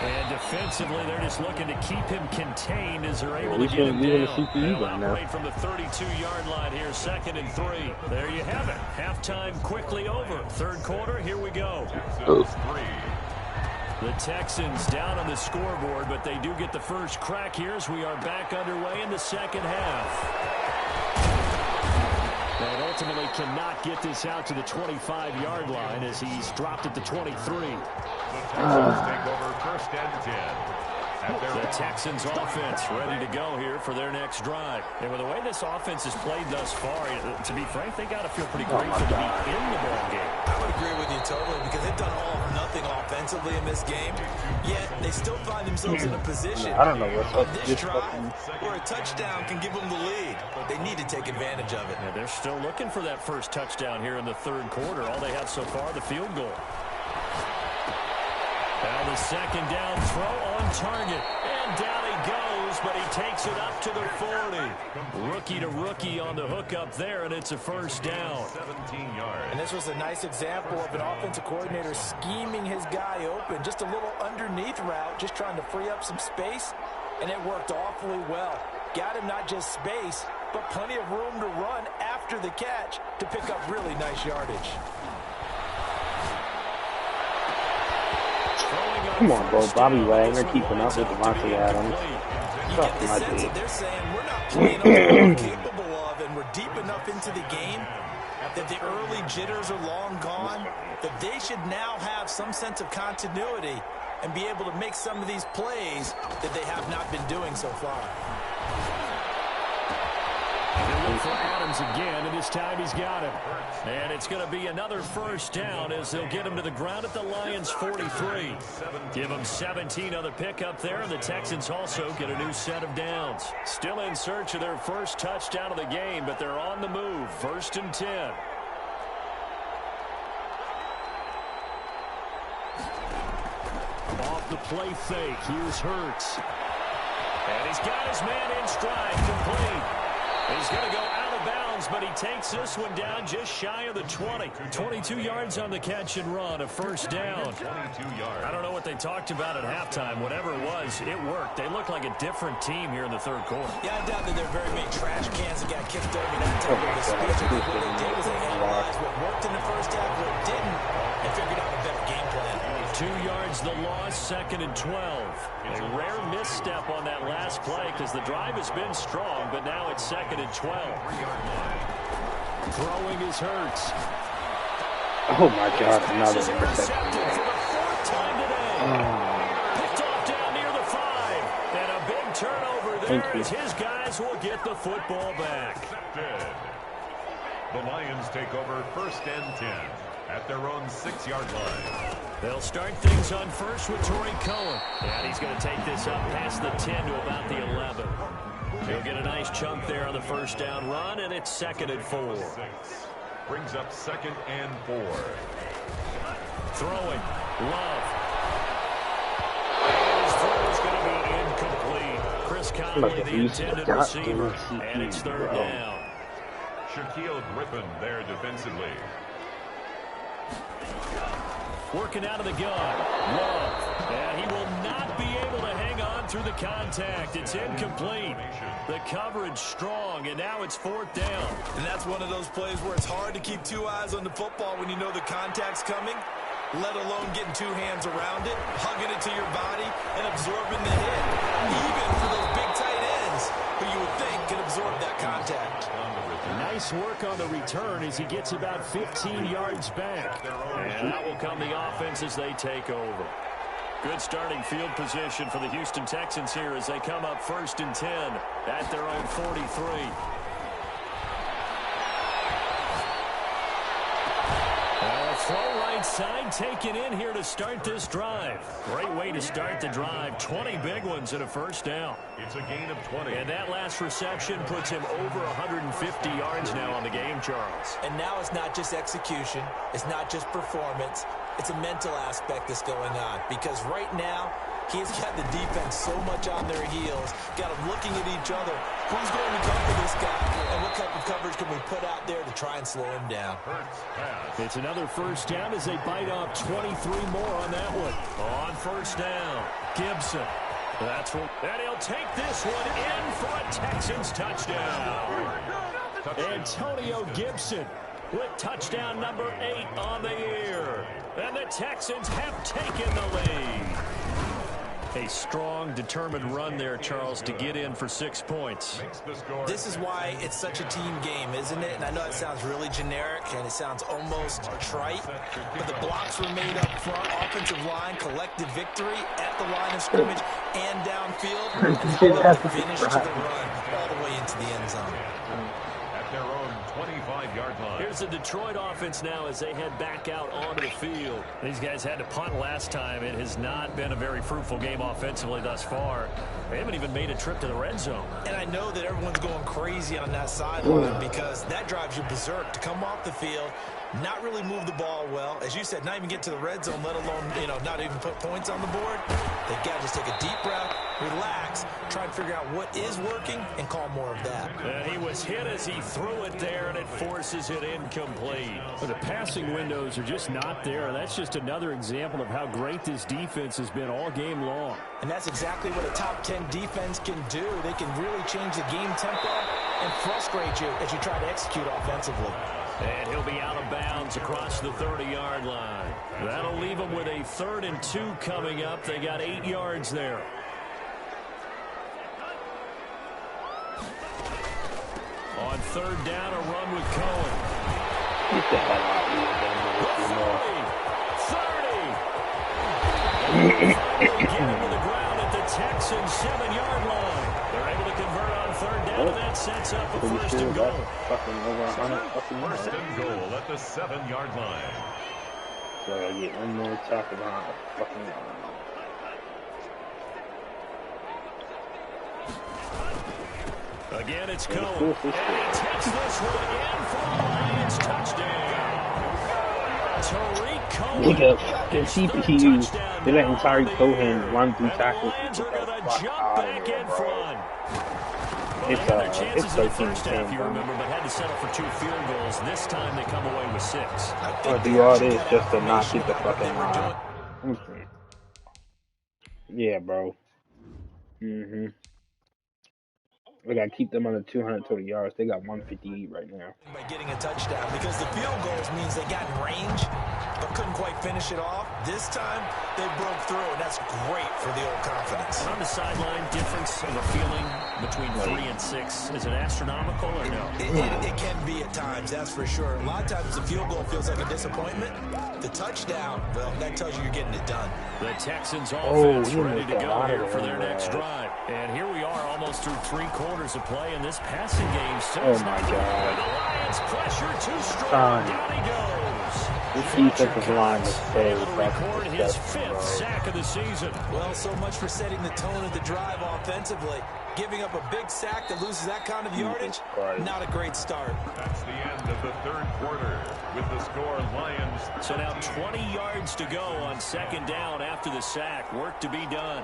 And defensively, they're just looking to keep him contained as they're able to get him down. They'll operate from the 32-yard line here, 2nd and 3. There you have it. Halftime quickly over. Third quarter, here we go. The Texans down on the scoreboard, but they do get the first crack here as we are back underway in the second half. And ultimately cannot get this out to the 25-yard line as he's dropped at the 23. The Texans take over 1st and 10. The Texans offense ready to go here for their next drive. And with the way this offense has played thus far, to be frank, they got to feel pretty grateful to be in the ball game. I would agree with you totally because they've done all or nothing offensively in this game, yet they still find themselves in a position I don't know what's up with this this drive where a touchdown can give them the lead. They need to take advantage of it. Yeah, they're still looking for that first touchdown here in the third quarter. All they have so far, the field goal. Now the second down throw on target. And down he goes, but he takes it up to the 40. Rookie to rookie on the hook up there, and it's a first down. 17 yards. And this was a nice example of an offensive coordinator scheming his guy open. Just a little underneath route, just trying to free up some space, and it worked awfully well. Got him not just space, but plenty of room to run after the catch to pick up really nice yardage. Come on, bro. Bobby Wagner keeping up with Devontae Adams. You get the sense that they're saying we're not playing up to what we're capable of, and we're deep enough into the game that the early jitters are long gone, that they should now have some sense of continuity and be able to make some of these plays that they have not been doing so far. They look for Adams again, and this time he's got him. And it's going to be another first down as they'll get him to the ground at the Lions' 43. Give them 17 on the pickup there, and the Texans also get a new set of downs. Still in search of their first touchdown of the game, but they're on the move. 1st and 10. Off the play fake, here's Hurts. And he's got his man in stride, complete. He's going to go out of bounds, but he takes this one down just shy of the 20. 22 yards on the catch and run, a first down. 22 yards. I don't know what they talked about at halftime. Whatever it was, it worked. They look like a different team here in the third quarter. Yeah, I doubt that there are very many trash cans that got kicked over that type of a speech. What they did was they analyzed what worked in the first half, what didn't, and figured out a better game plan. 2 yards the loss, 2nd and 12. A rare misstep on that last play because the drive has been strong, but now it's 2nd and 12. Throwing his Hurts. Oh my God, another intercepted for the 4th time today. Picked off down near the 5. And a big turnover there as his guys will get the football back. The Lions take over 1st and 10 at their own 6-yard line. They'll start things on first with Torrey Cohen. And he's going to take this up past the 10 to about the 11. He'll get a nice chunk there on the first down run, and it's 2nd and 4. Brings up 2nd and 4. Throwing. Love. His throw is going to be incomplete. Chris Conley, the intended receiver, and it's 3rd down. Shaquille Griffin there defensively. Working out of the gun. Love. And he will not be able to hang on through the contact. It's incomplete. The coverage strong, and now it's 4th down. And that's one of those plays where it's hard to keep 2 eyes on the football when you know the contact's coming, let alone getting 2 hands around it, hugging it to your body, and absorbing the hit. Even for those big tight ends who you would think can absorb that contact. Nice work on the return as he gets about 15 yards back. And that will come the offense as they take over. Good starting field position for the Houston Texans here as they come up 1st and 10 at their own 43. Throw right side taken in here to start this drive. Great way to start the drive. 20 big ones and a first down. It's a gain of 20. And that last reception puts him over 150 yards now on the game, Charles. And now it's not just execution. It's not just performance. It's a mental aspect that's going on. Because right now, he's got the defense so much on their heels, got them looking at each other. Who's going to cover this guy, and what type of coverage can we put out there to try and slow him down? It's another first down as they bite off 23 more on that one. On first down, Gibson. That's what, and he'll take this one in for a Texans touchdown. Antonio Gibson with touchdown number 8 on the year. And the Texans have taken the lead. A strong, determined run there, Charles, to get in for 6 points. This is why it's such a team game, isn't it? And I know it sounds really generic and it sounds almost trite, but the blocks were made up front, offensive line, collective victory at the line of scrimmage and downfield, and how about the finish to the run all the way into the end zone. At their own 25-yard line. Here's the Detroit offense now as they head back out onto the field. These guys had to punt last time. It has not been a very fruitful game offensively thus far. They haven't even made a trip to the red zone. And I know that everyone's going crazy on that sideline because that drives you berserk to come off the field, not really move the ball well. As you said, not even get to the red zone, let alone, not even put points on the board. They've got to just take a deep breath, relax, try and figure out what is working, and call more of that. And he was hit as he threw it there, and it forces it incomplete. But the passing windows are just not there. That's just another example of how great this defense has been all game long. And that's exactly what a top 10 defense can do. They can really change the game tempo and frustrate you as you try to execute offensively. And he'll be out of bounds across the 30-yard line. That'll leave them with a 3rd and 2 coming up. They got 8 yards there. On 3rd down, a run with Cohen. Get the hell out of here, 30. Get him to the ground at the Texans' 7-yard line. They're able to convert on 3rd down, and that sets up a 1st and goal. First and goal at the 7-yard line. So I get one more tackle behind the fucking line. Again, it's Cohen. And he takes this one in for a Lions touchdown. Tariq Cohen. Nigga, fucking CPU. They let Tariq Cohen run through tackles. Lions are going to jump back in front. It's chances in the first half, you remember, but had to settle for 2 field goals. This time they come away with 6. I'll do all this just to not get the fucking line. Yeah, bro. We got to keep them under 220 yards. They got 158 right now. By getting a touchdown, because the field goals means they got in range, but couldn't quite finish it off. This time, they broke through, and that's great for the old confidence. On the sideline, difference of a feeling between 3 and 6. Is it astronomical or no? It can be at times, that's for sure. A lot of times the field goal feels like a disappointment. The touchdown, well, that tells you you're getting it done. The Texans offense ready to go here for their next drive. And here we are almost through 3 quarters of play in this passing game. Oh my God. The Lions pressure too strong. Down he goes. This defensive line is so record his 5th sack of the season. Well, so much for setting the tone of the drive offensively. Giving up a big sack that loses that kind of yardage, not a great start. That's the end of the 3rd quarter with the score Lions. So now 20 yards to go on 2nd down after the sack. Work to be done.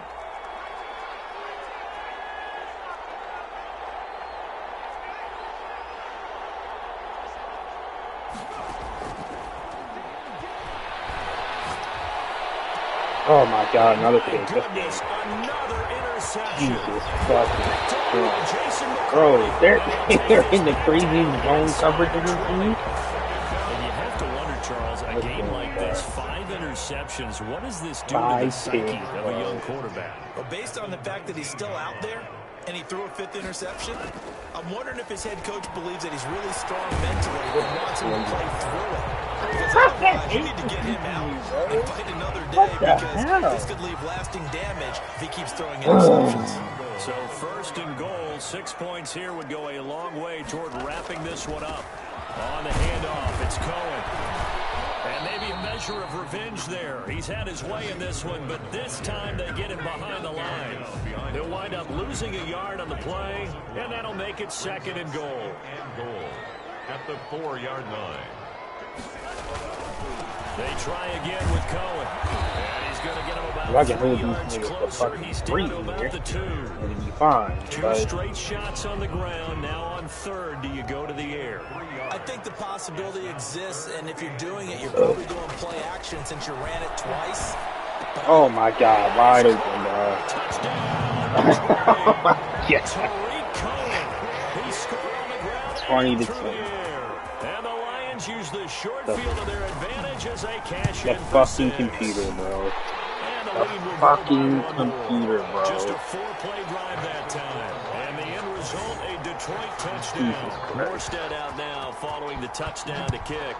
Oh my God, another pick. Goodness, another interception. Jesus fucking Christ. Bro, they're in the crazy zone coverage of this team. And you have to wonder, Charles, a game like this, 5 interceptions, what does this do to the psyche of a young quarterback? Well, based on the fact that he's still out there, and he threw a 5th interception. I'm wondering if his head coach believes that he's really strong mentally and wants him to play through it. Because otherwise, you need to get him out and fight another day because this could leave lasting damage if he keeps throwing interceptions. So 1st and goal, 6 points here would go a long way toward wrapping this one up. On the handoff, it's Cohen. And maybe a measure of revenge there. He's had his way in this one, but this time they get him behind the line. They'll wind up losing a yard on the play, and that'll make it 2nd and goal. At the 4-yard line. They try again with Cohen. And he's going to get him about 3 yards closer. He's down to about the 2. It'll be fine. 2 straight shots on the ground. Now on 3rd, do you go to the air? I think the possibility exists, and if you're doing it, you're probably doing play action since you ran it twice. Oh my God, wide open, bro. Touchdown. Yes. Tariq Cohen. He scored on the ground. 20 to 2. 2. And the Lions use the short field to their advantage as they cash The in for fucking 6. computer, bro. And the The lead will fucking go on the computer, board. bro. Just a 4-play drive that time. And the end result, a Detroit touchdown. Morstead out now following the touchdown to kick.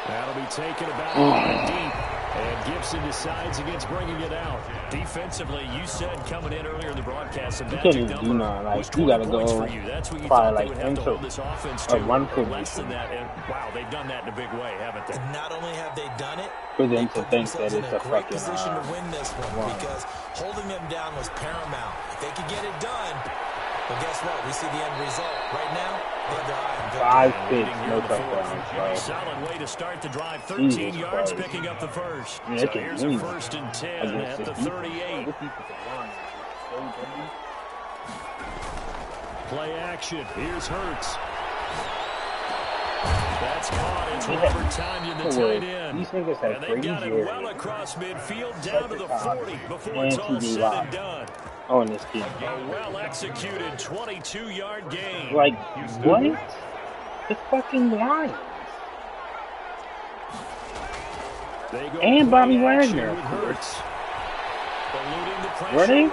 That'll be taken about deep. And Gibson decides against bringing it out. Defensively, you said coming in earlier in the broadcast, the magic number was 20 points for you. That's what you thought they would have to hold this offense to. Less than that. And wow, they've done that in a big way, haven't they? And not only have they done it, For them they to put think that themselves in it's a a great fucking position to win this one because holding them down was paramount. If they could get it done, well, guess what? We see the end result. Right now, they have their eye on victory. 5 picks, no touchdowns, bro. Solid way to start the drive. 13 yards, picking up the first. Yeah, So here's a 1st and 10 at the 38. Play action. Here's Hurts. That's caught. It's Robert Tonyan, the tight end. These niggas have And they got it crazy well across midfield down to the 40 before it's all said and done. on this team. A well-executed 22-yard gain. Like, what? The fucking Lions. And Bobby Wagner. Were they?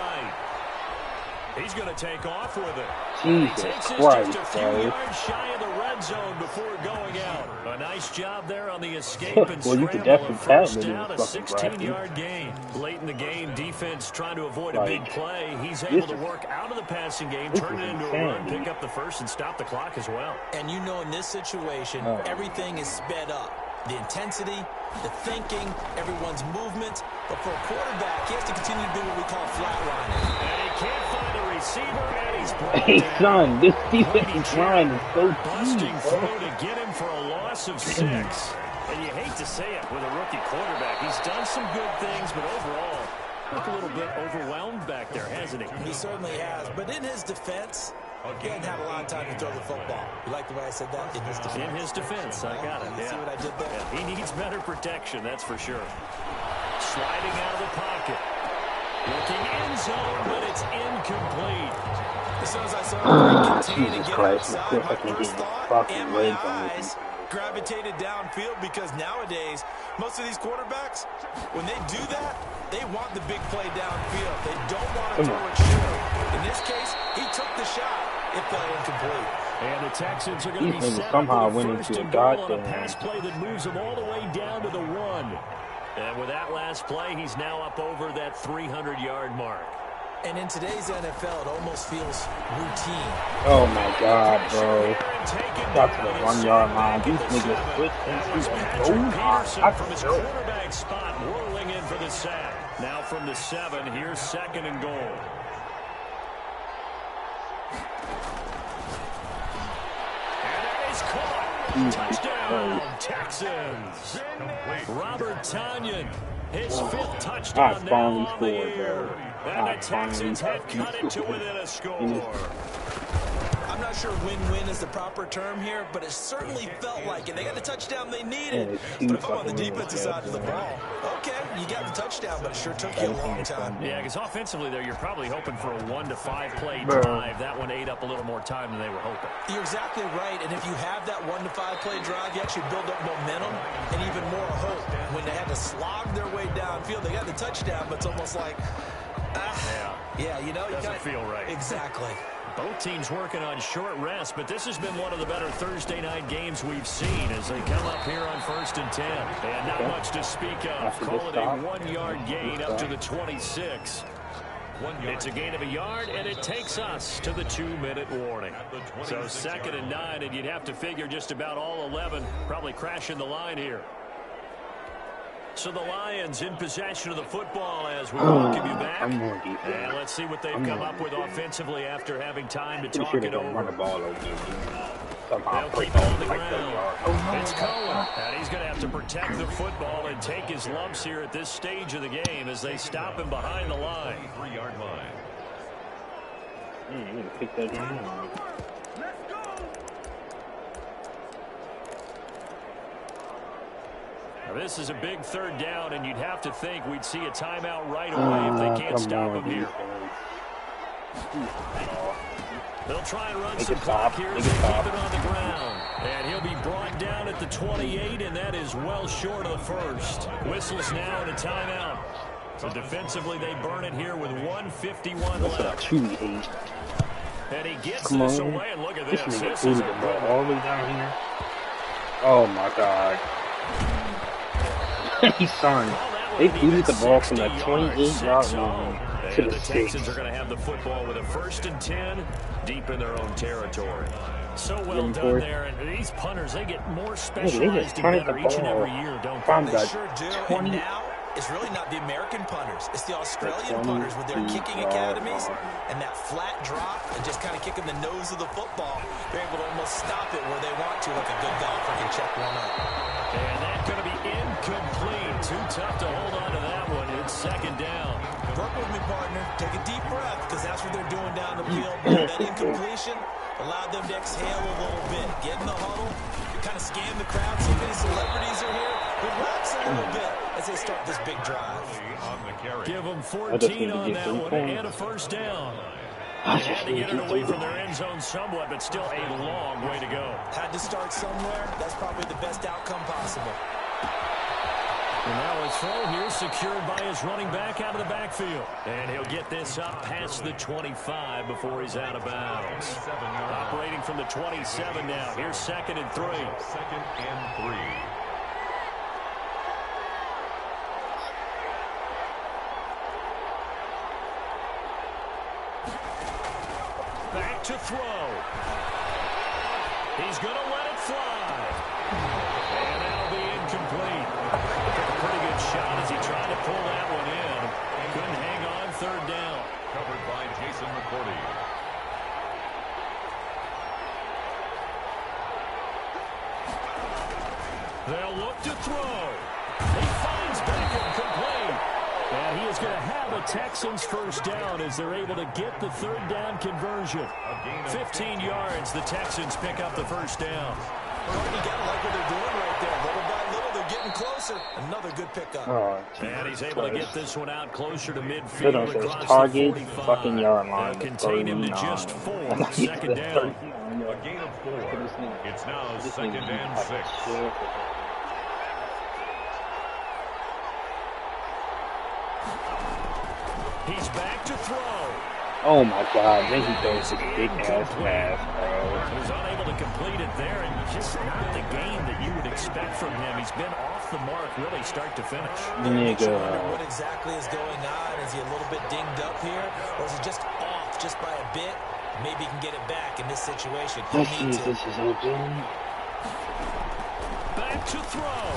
He's going to take off with it. Jesus Christ, just a few bro. yards shy of the red zone before going out. A nice job there on the escape and Well, you scramble. could definitely First tell down, a this fucking 16-yard gain. Late in the game, defense trying to avoid a big play. He's able to work out of the passing game, turn it into a run, pick up the first, and stop the clock as well. And you know, in this situation, everything is sped up. The intensity, the thinking, everyone's movement. But for a quarterback, he has to continue to do what we call flatlining. And he can't find a receiver, and he's brought Hey, down. son, this defensive line is so Busting deep, through bro. to get him for a loss of 6. And you hate to say it with a rookie quarterback. He's done some good things, but overall, looked a little bit overwhelmed back there, hasn't he? He certainly has. But in his defense, he hadn't had a lot of time to throw the football. You like the way I said that? In his defense. In his defense, I got it. You see what I did there? Yeah, he needs better protection, that's for sure. Sliding out of the pocket. Looking end zone, but it's incomplete. As soon as I saw him continue to Jesus get Christ, outside, I my can't first get thought fucking and my legs on eyes gravitated downfield because nowadays, most of these quarterbacks, when they do that, they want the big play downfield. They don't want to throw it short. In this case, he took the shot. It fell incomplete. And the Texans are going to be set somehow up with a went first into and a goal on a goddamn- pass play that moves them all the way down to the 1. And with that last play, he's now up over that 300-yard mark. And in today's NFL, it almost feels routine. Oh my God, bro. Got to the 1 yard line. These niggas switch into a goal Peterson line. from his quarterback spot whirling in for the sack. Now from the 7, here's 2nd and goal. And that is caught. Touchdown, Texans. Robert Tonyan, his 5th touchdown now on the year. And the Texans have cut it to within a score. I'm not sure win-win is the proper term here, but it certainly felt like it. They got the touchdown they needed. But if I'm on the defensive side of the ball, okay, you got the touchdown, but it sure took you a long time. Yeah, because offensively there, you're probably hoping for a 1 to 5 play drive. That one ate up a little more time than they were hoping. You're exactly right, and if you have that 1 to 5 play drive, you actually build up momentum and even more hope. When they had to slog their way downfield, they got the touchdown, but it's almost like, Yeah, you know, doesn't feel right. Exactly. Both teams working on short rest, but this has been one of the better Thursday night games we've seen as they come up here on 1st and 10. And not much to speak of. Call it a 1-yard gain up to the 26. It's a gain of a yard, and it takes us to the 2-minute warning. So 2nd and 9, and you'd have to figure just about all 11 probably crashing the line here. So the Lions in possession of the football as we welcome you back. And let's see what they've come up with offensively after having time to talk it over. Run the ball over. They'll keep it on the ground. It's Cohen, and he's going to have to protect the football and take his lumps here at this stage of the game as they stop him behind the line. 3-yard line. You need to pick that down. Now, this is a big 3rd down, and you'd have to think we'd see a timeout right away if they can't stop him here. They'll try and run some clock here as they keep it on the ground. And he'll be brought down at the 28, and that is well short of the 1st. Whistles now and a timeout. So defensively, they burn it here with 1:51 left. And he gets this away, and look at this. This is a good all the way down here. Oh, my God. They booted the ball from the 28-yard line to the 6. The Texans are going to have the football with a 1st and 10 deep in their own territory. So well done there, and these punters, they get more specialized and better each and every year, don't they? They sure do, and now it's really not the American punters. It's the Australian punters with their kicking academies and that flat drop and just kind of kicking the nose of the football. They're able to almost stop it where they want to, like a good golfer can check one up. And that's going to be incomplete. Too tough to hold on to that one. It's 2nd down. Work with me, partner. Take a deep breath, because that's what they're doing down the field. That incompletion allowed them to exhale a little bit. Get in the huddle, kind of scan the crowd, see if any celebrities are here. Relax a little bit as they start this big drive. Give them 14 on that one and a 1st down. They had to get it away from their end zone somewhat, but still a long way to go. Had to start somewhere. That's probably the best outcome possible. And now a throw here secured by his running back out of the backfield. And he'll get this up past the 25 before he's out of bounds. Operating from the 27 now. Here's 2nd and 3. 2nd and 3. Back to throw. He's going to let it fly. And that'll be incomplete. Took a pretty good shot as he tried to pull that one in. Couldn't hang on 3rd down. Covered by Jason McCourty. They'll look to throw. He finds Beckham complete. And he is going to have a Texans 1st down as they're able to get the 3rd down conversion. 15 yards, the Texans pick up the 1st down. You got to like what they're doing right there. Little by little, they're getting closer. Another good pickup. And he's able to get this one out closer to midfield across target, the 45. fucking yard line. They'll contain him to just 4. 2nd down. A gain of 4. It's now 2nd and 6. He's back to throw. Oh my God, then he throws a big ass pass, bro. He's unable to complete it there, and just not the game that you would expect from him. He's been off the mark really start to finish. Nigga. What exactly is going on? Is he a little bit dinged up here, or is he just off just by a bit? Maybe he can get it back in this situation. Let's see if this is open. Back to throw.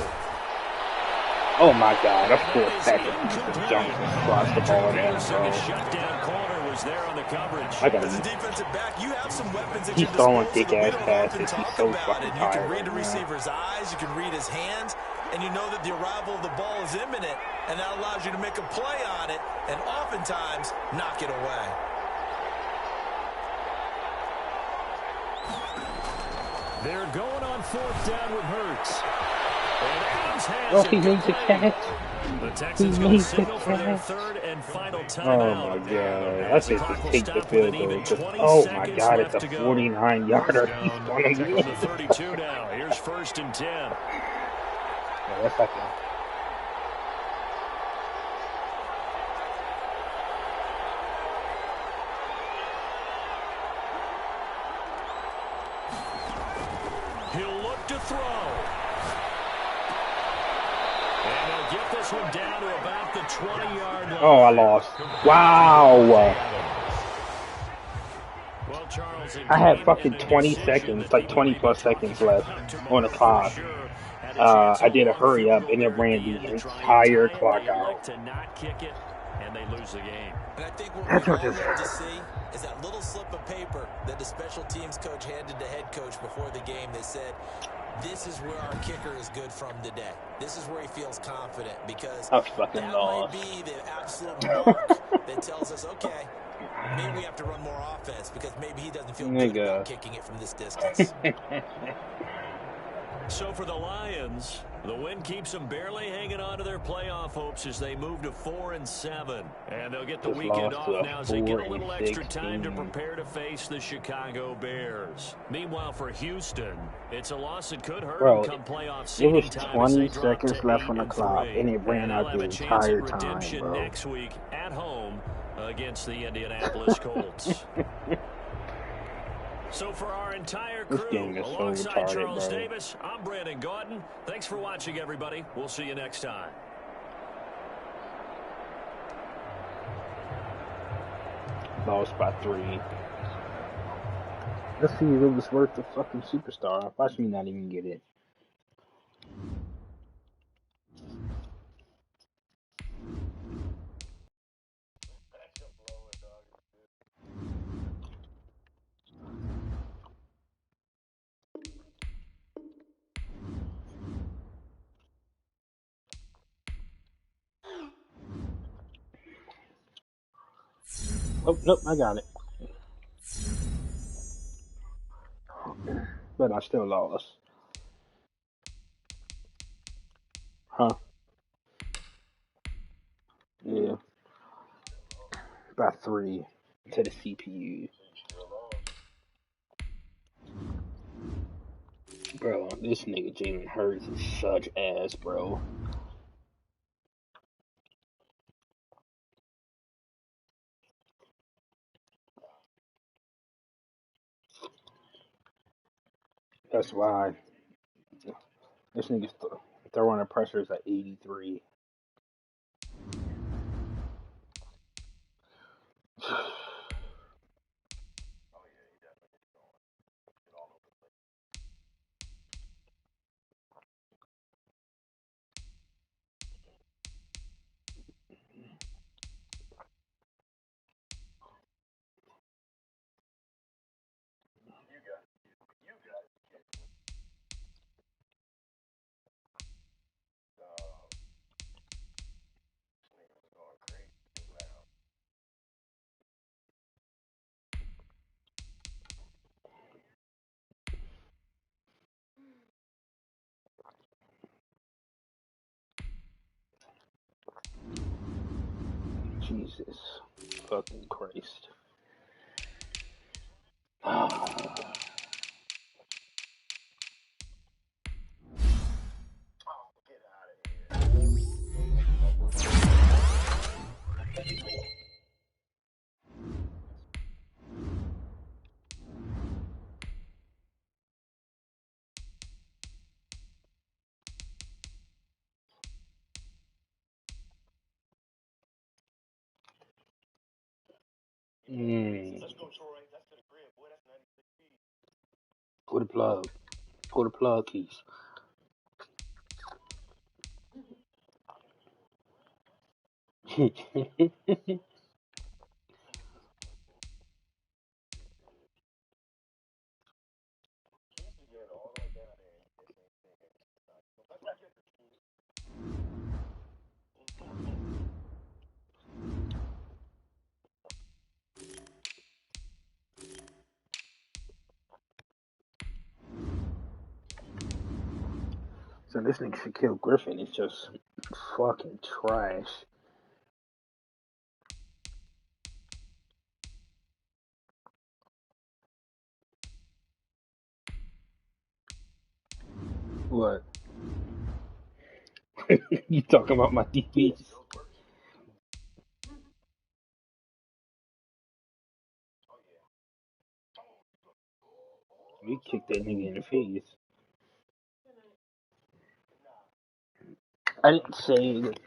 Oh my God, of course, Beckham jumps across the ball there, bro. Shutdown corner was there on the coverage. As a defensive back, you have some weapons at He's your throwing disposal thick that we ass don't often passes. He's talk so about fucking it. You tired. can read the receiver's eyes, you can read his hands, and you know that the arrival of the ball is imminent, and that allows you to make a play on it, and oftentimes knock it away. They're going on 4th down with Hurts. And Adams has Oh, he makes a catch. The Texans going to signal for their 3rd and final timeout. Oh my God, I think just take the field goal. Oh my God, it's a 49-yarder. He's going to the 32 now. Here's 1st and 10. Yeah, that's like to throw. And they'll get this one down to about the 20-yard line. Oh, I lost. Wow. Well, Charles, I had fucking 20 seconds, like 20 plus seconds left on the clock. I did a hurry up and it ran the entire clock out. To not kick it, and they lose the game. And I think what we all love to see is that little slip of paper that the special teams coach handed the head coach before the game. They said, this is where our kicker is good from today. This is where he feels confident, because that might be the absolute mark that tells us, okay, maybe we have to run more offense, because maybe he doesn't feel good about kicking it from this distance. So for the Lions, the win keeps them barely hanging on to their playoff hopes as they move to 4-7. And they'll get the weekend off now as they get a little extra time to prepare to face the Chicago Bears. Meanwhile, for Houston, it's a loss that could hurt them come playoff seeding time. There was 20 seconds left on the clock, and it ran out the entire time, bro. Next week at home against the Indianapolis Colts. So for our entire crew, alongside Charles Davis, I'm Brandon Gaudin. Thanks for watching, everybody. We'll see you next time. Lost by 3. Let's see if it was worth the fucking superstar. Watch me not even get it. Oh, nope, I got it. But I still lost. Huh? Yeah. By 3 to the CPU. Bro, this nigga Jalen Hurts is such ass, bro. That's why this nigga's throwing the pressures at 83. Jesus fucking Christ. Pull the plug. Pull the plug, Keys. So this nigga Shaquille Griffin is just fucking trash. What? You talking about my DBs? We kicked that nigga in the face. I didn't say that.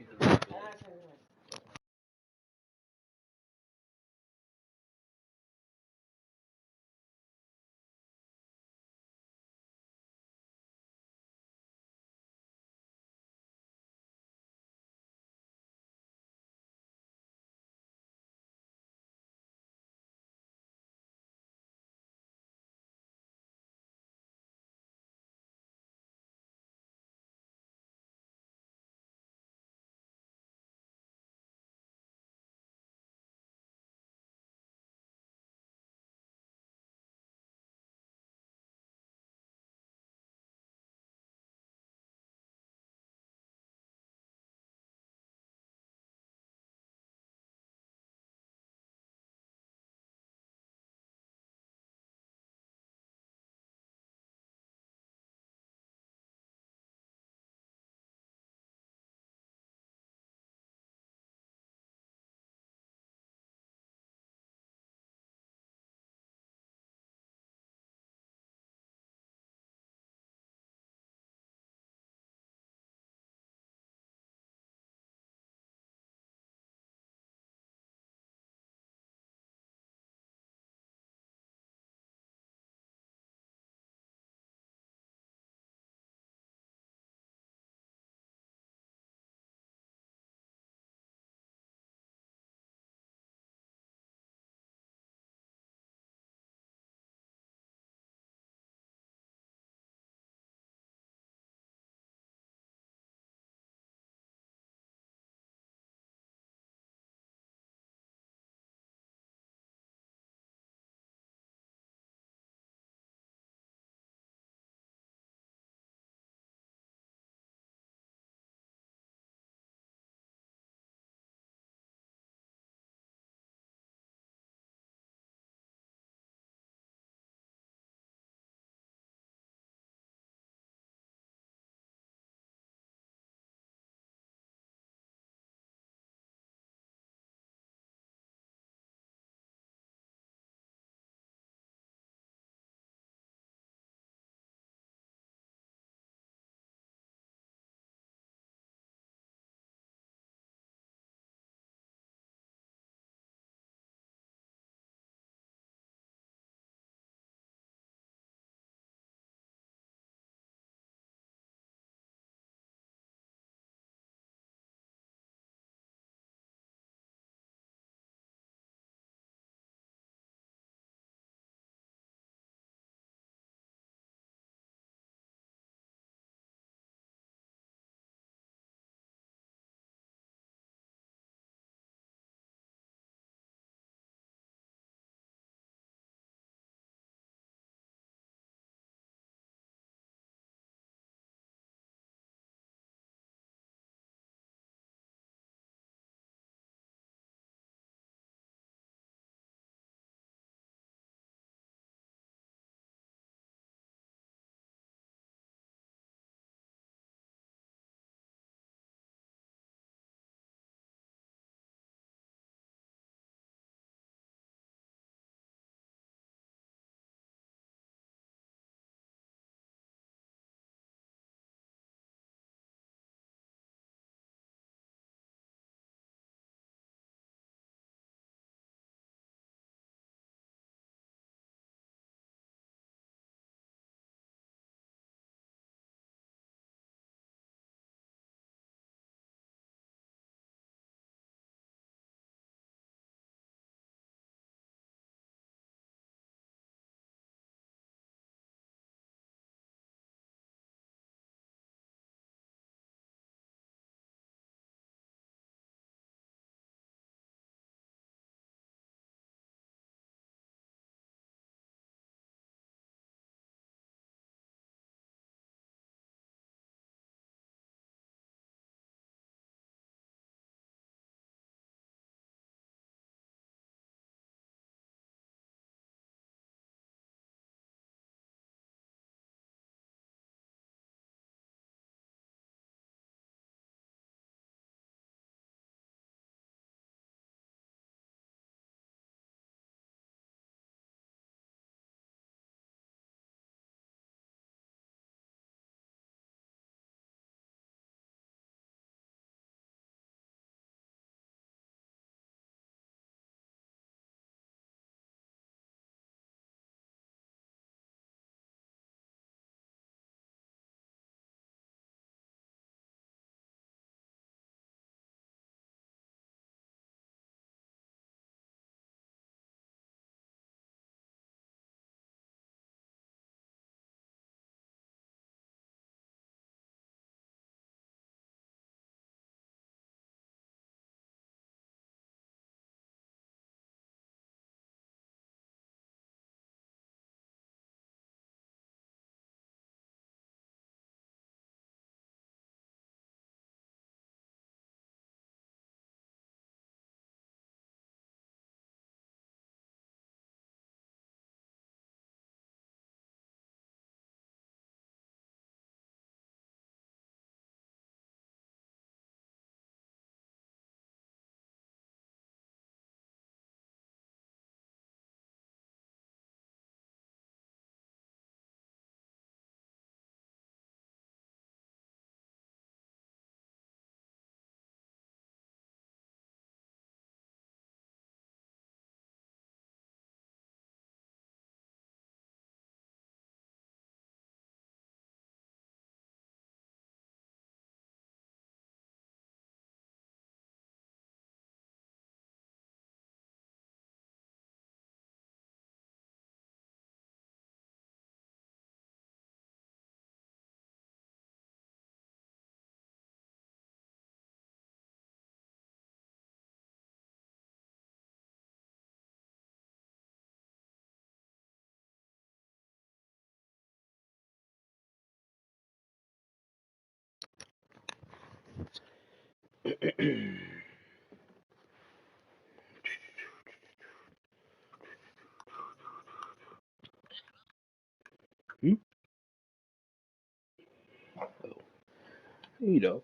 You know.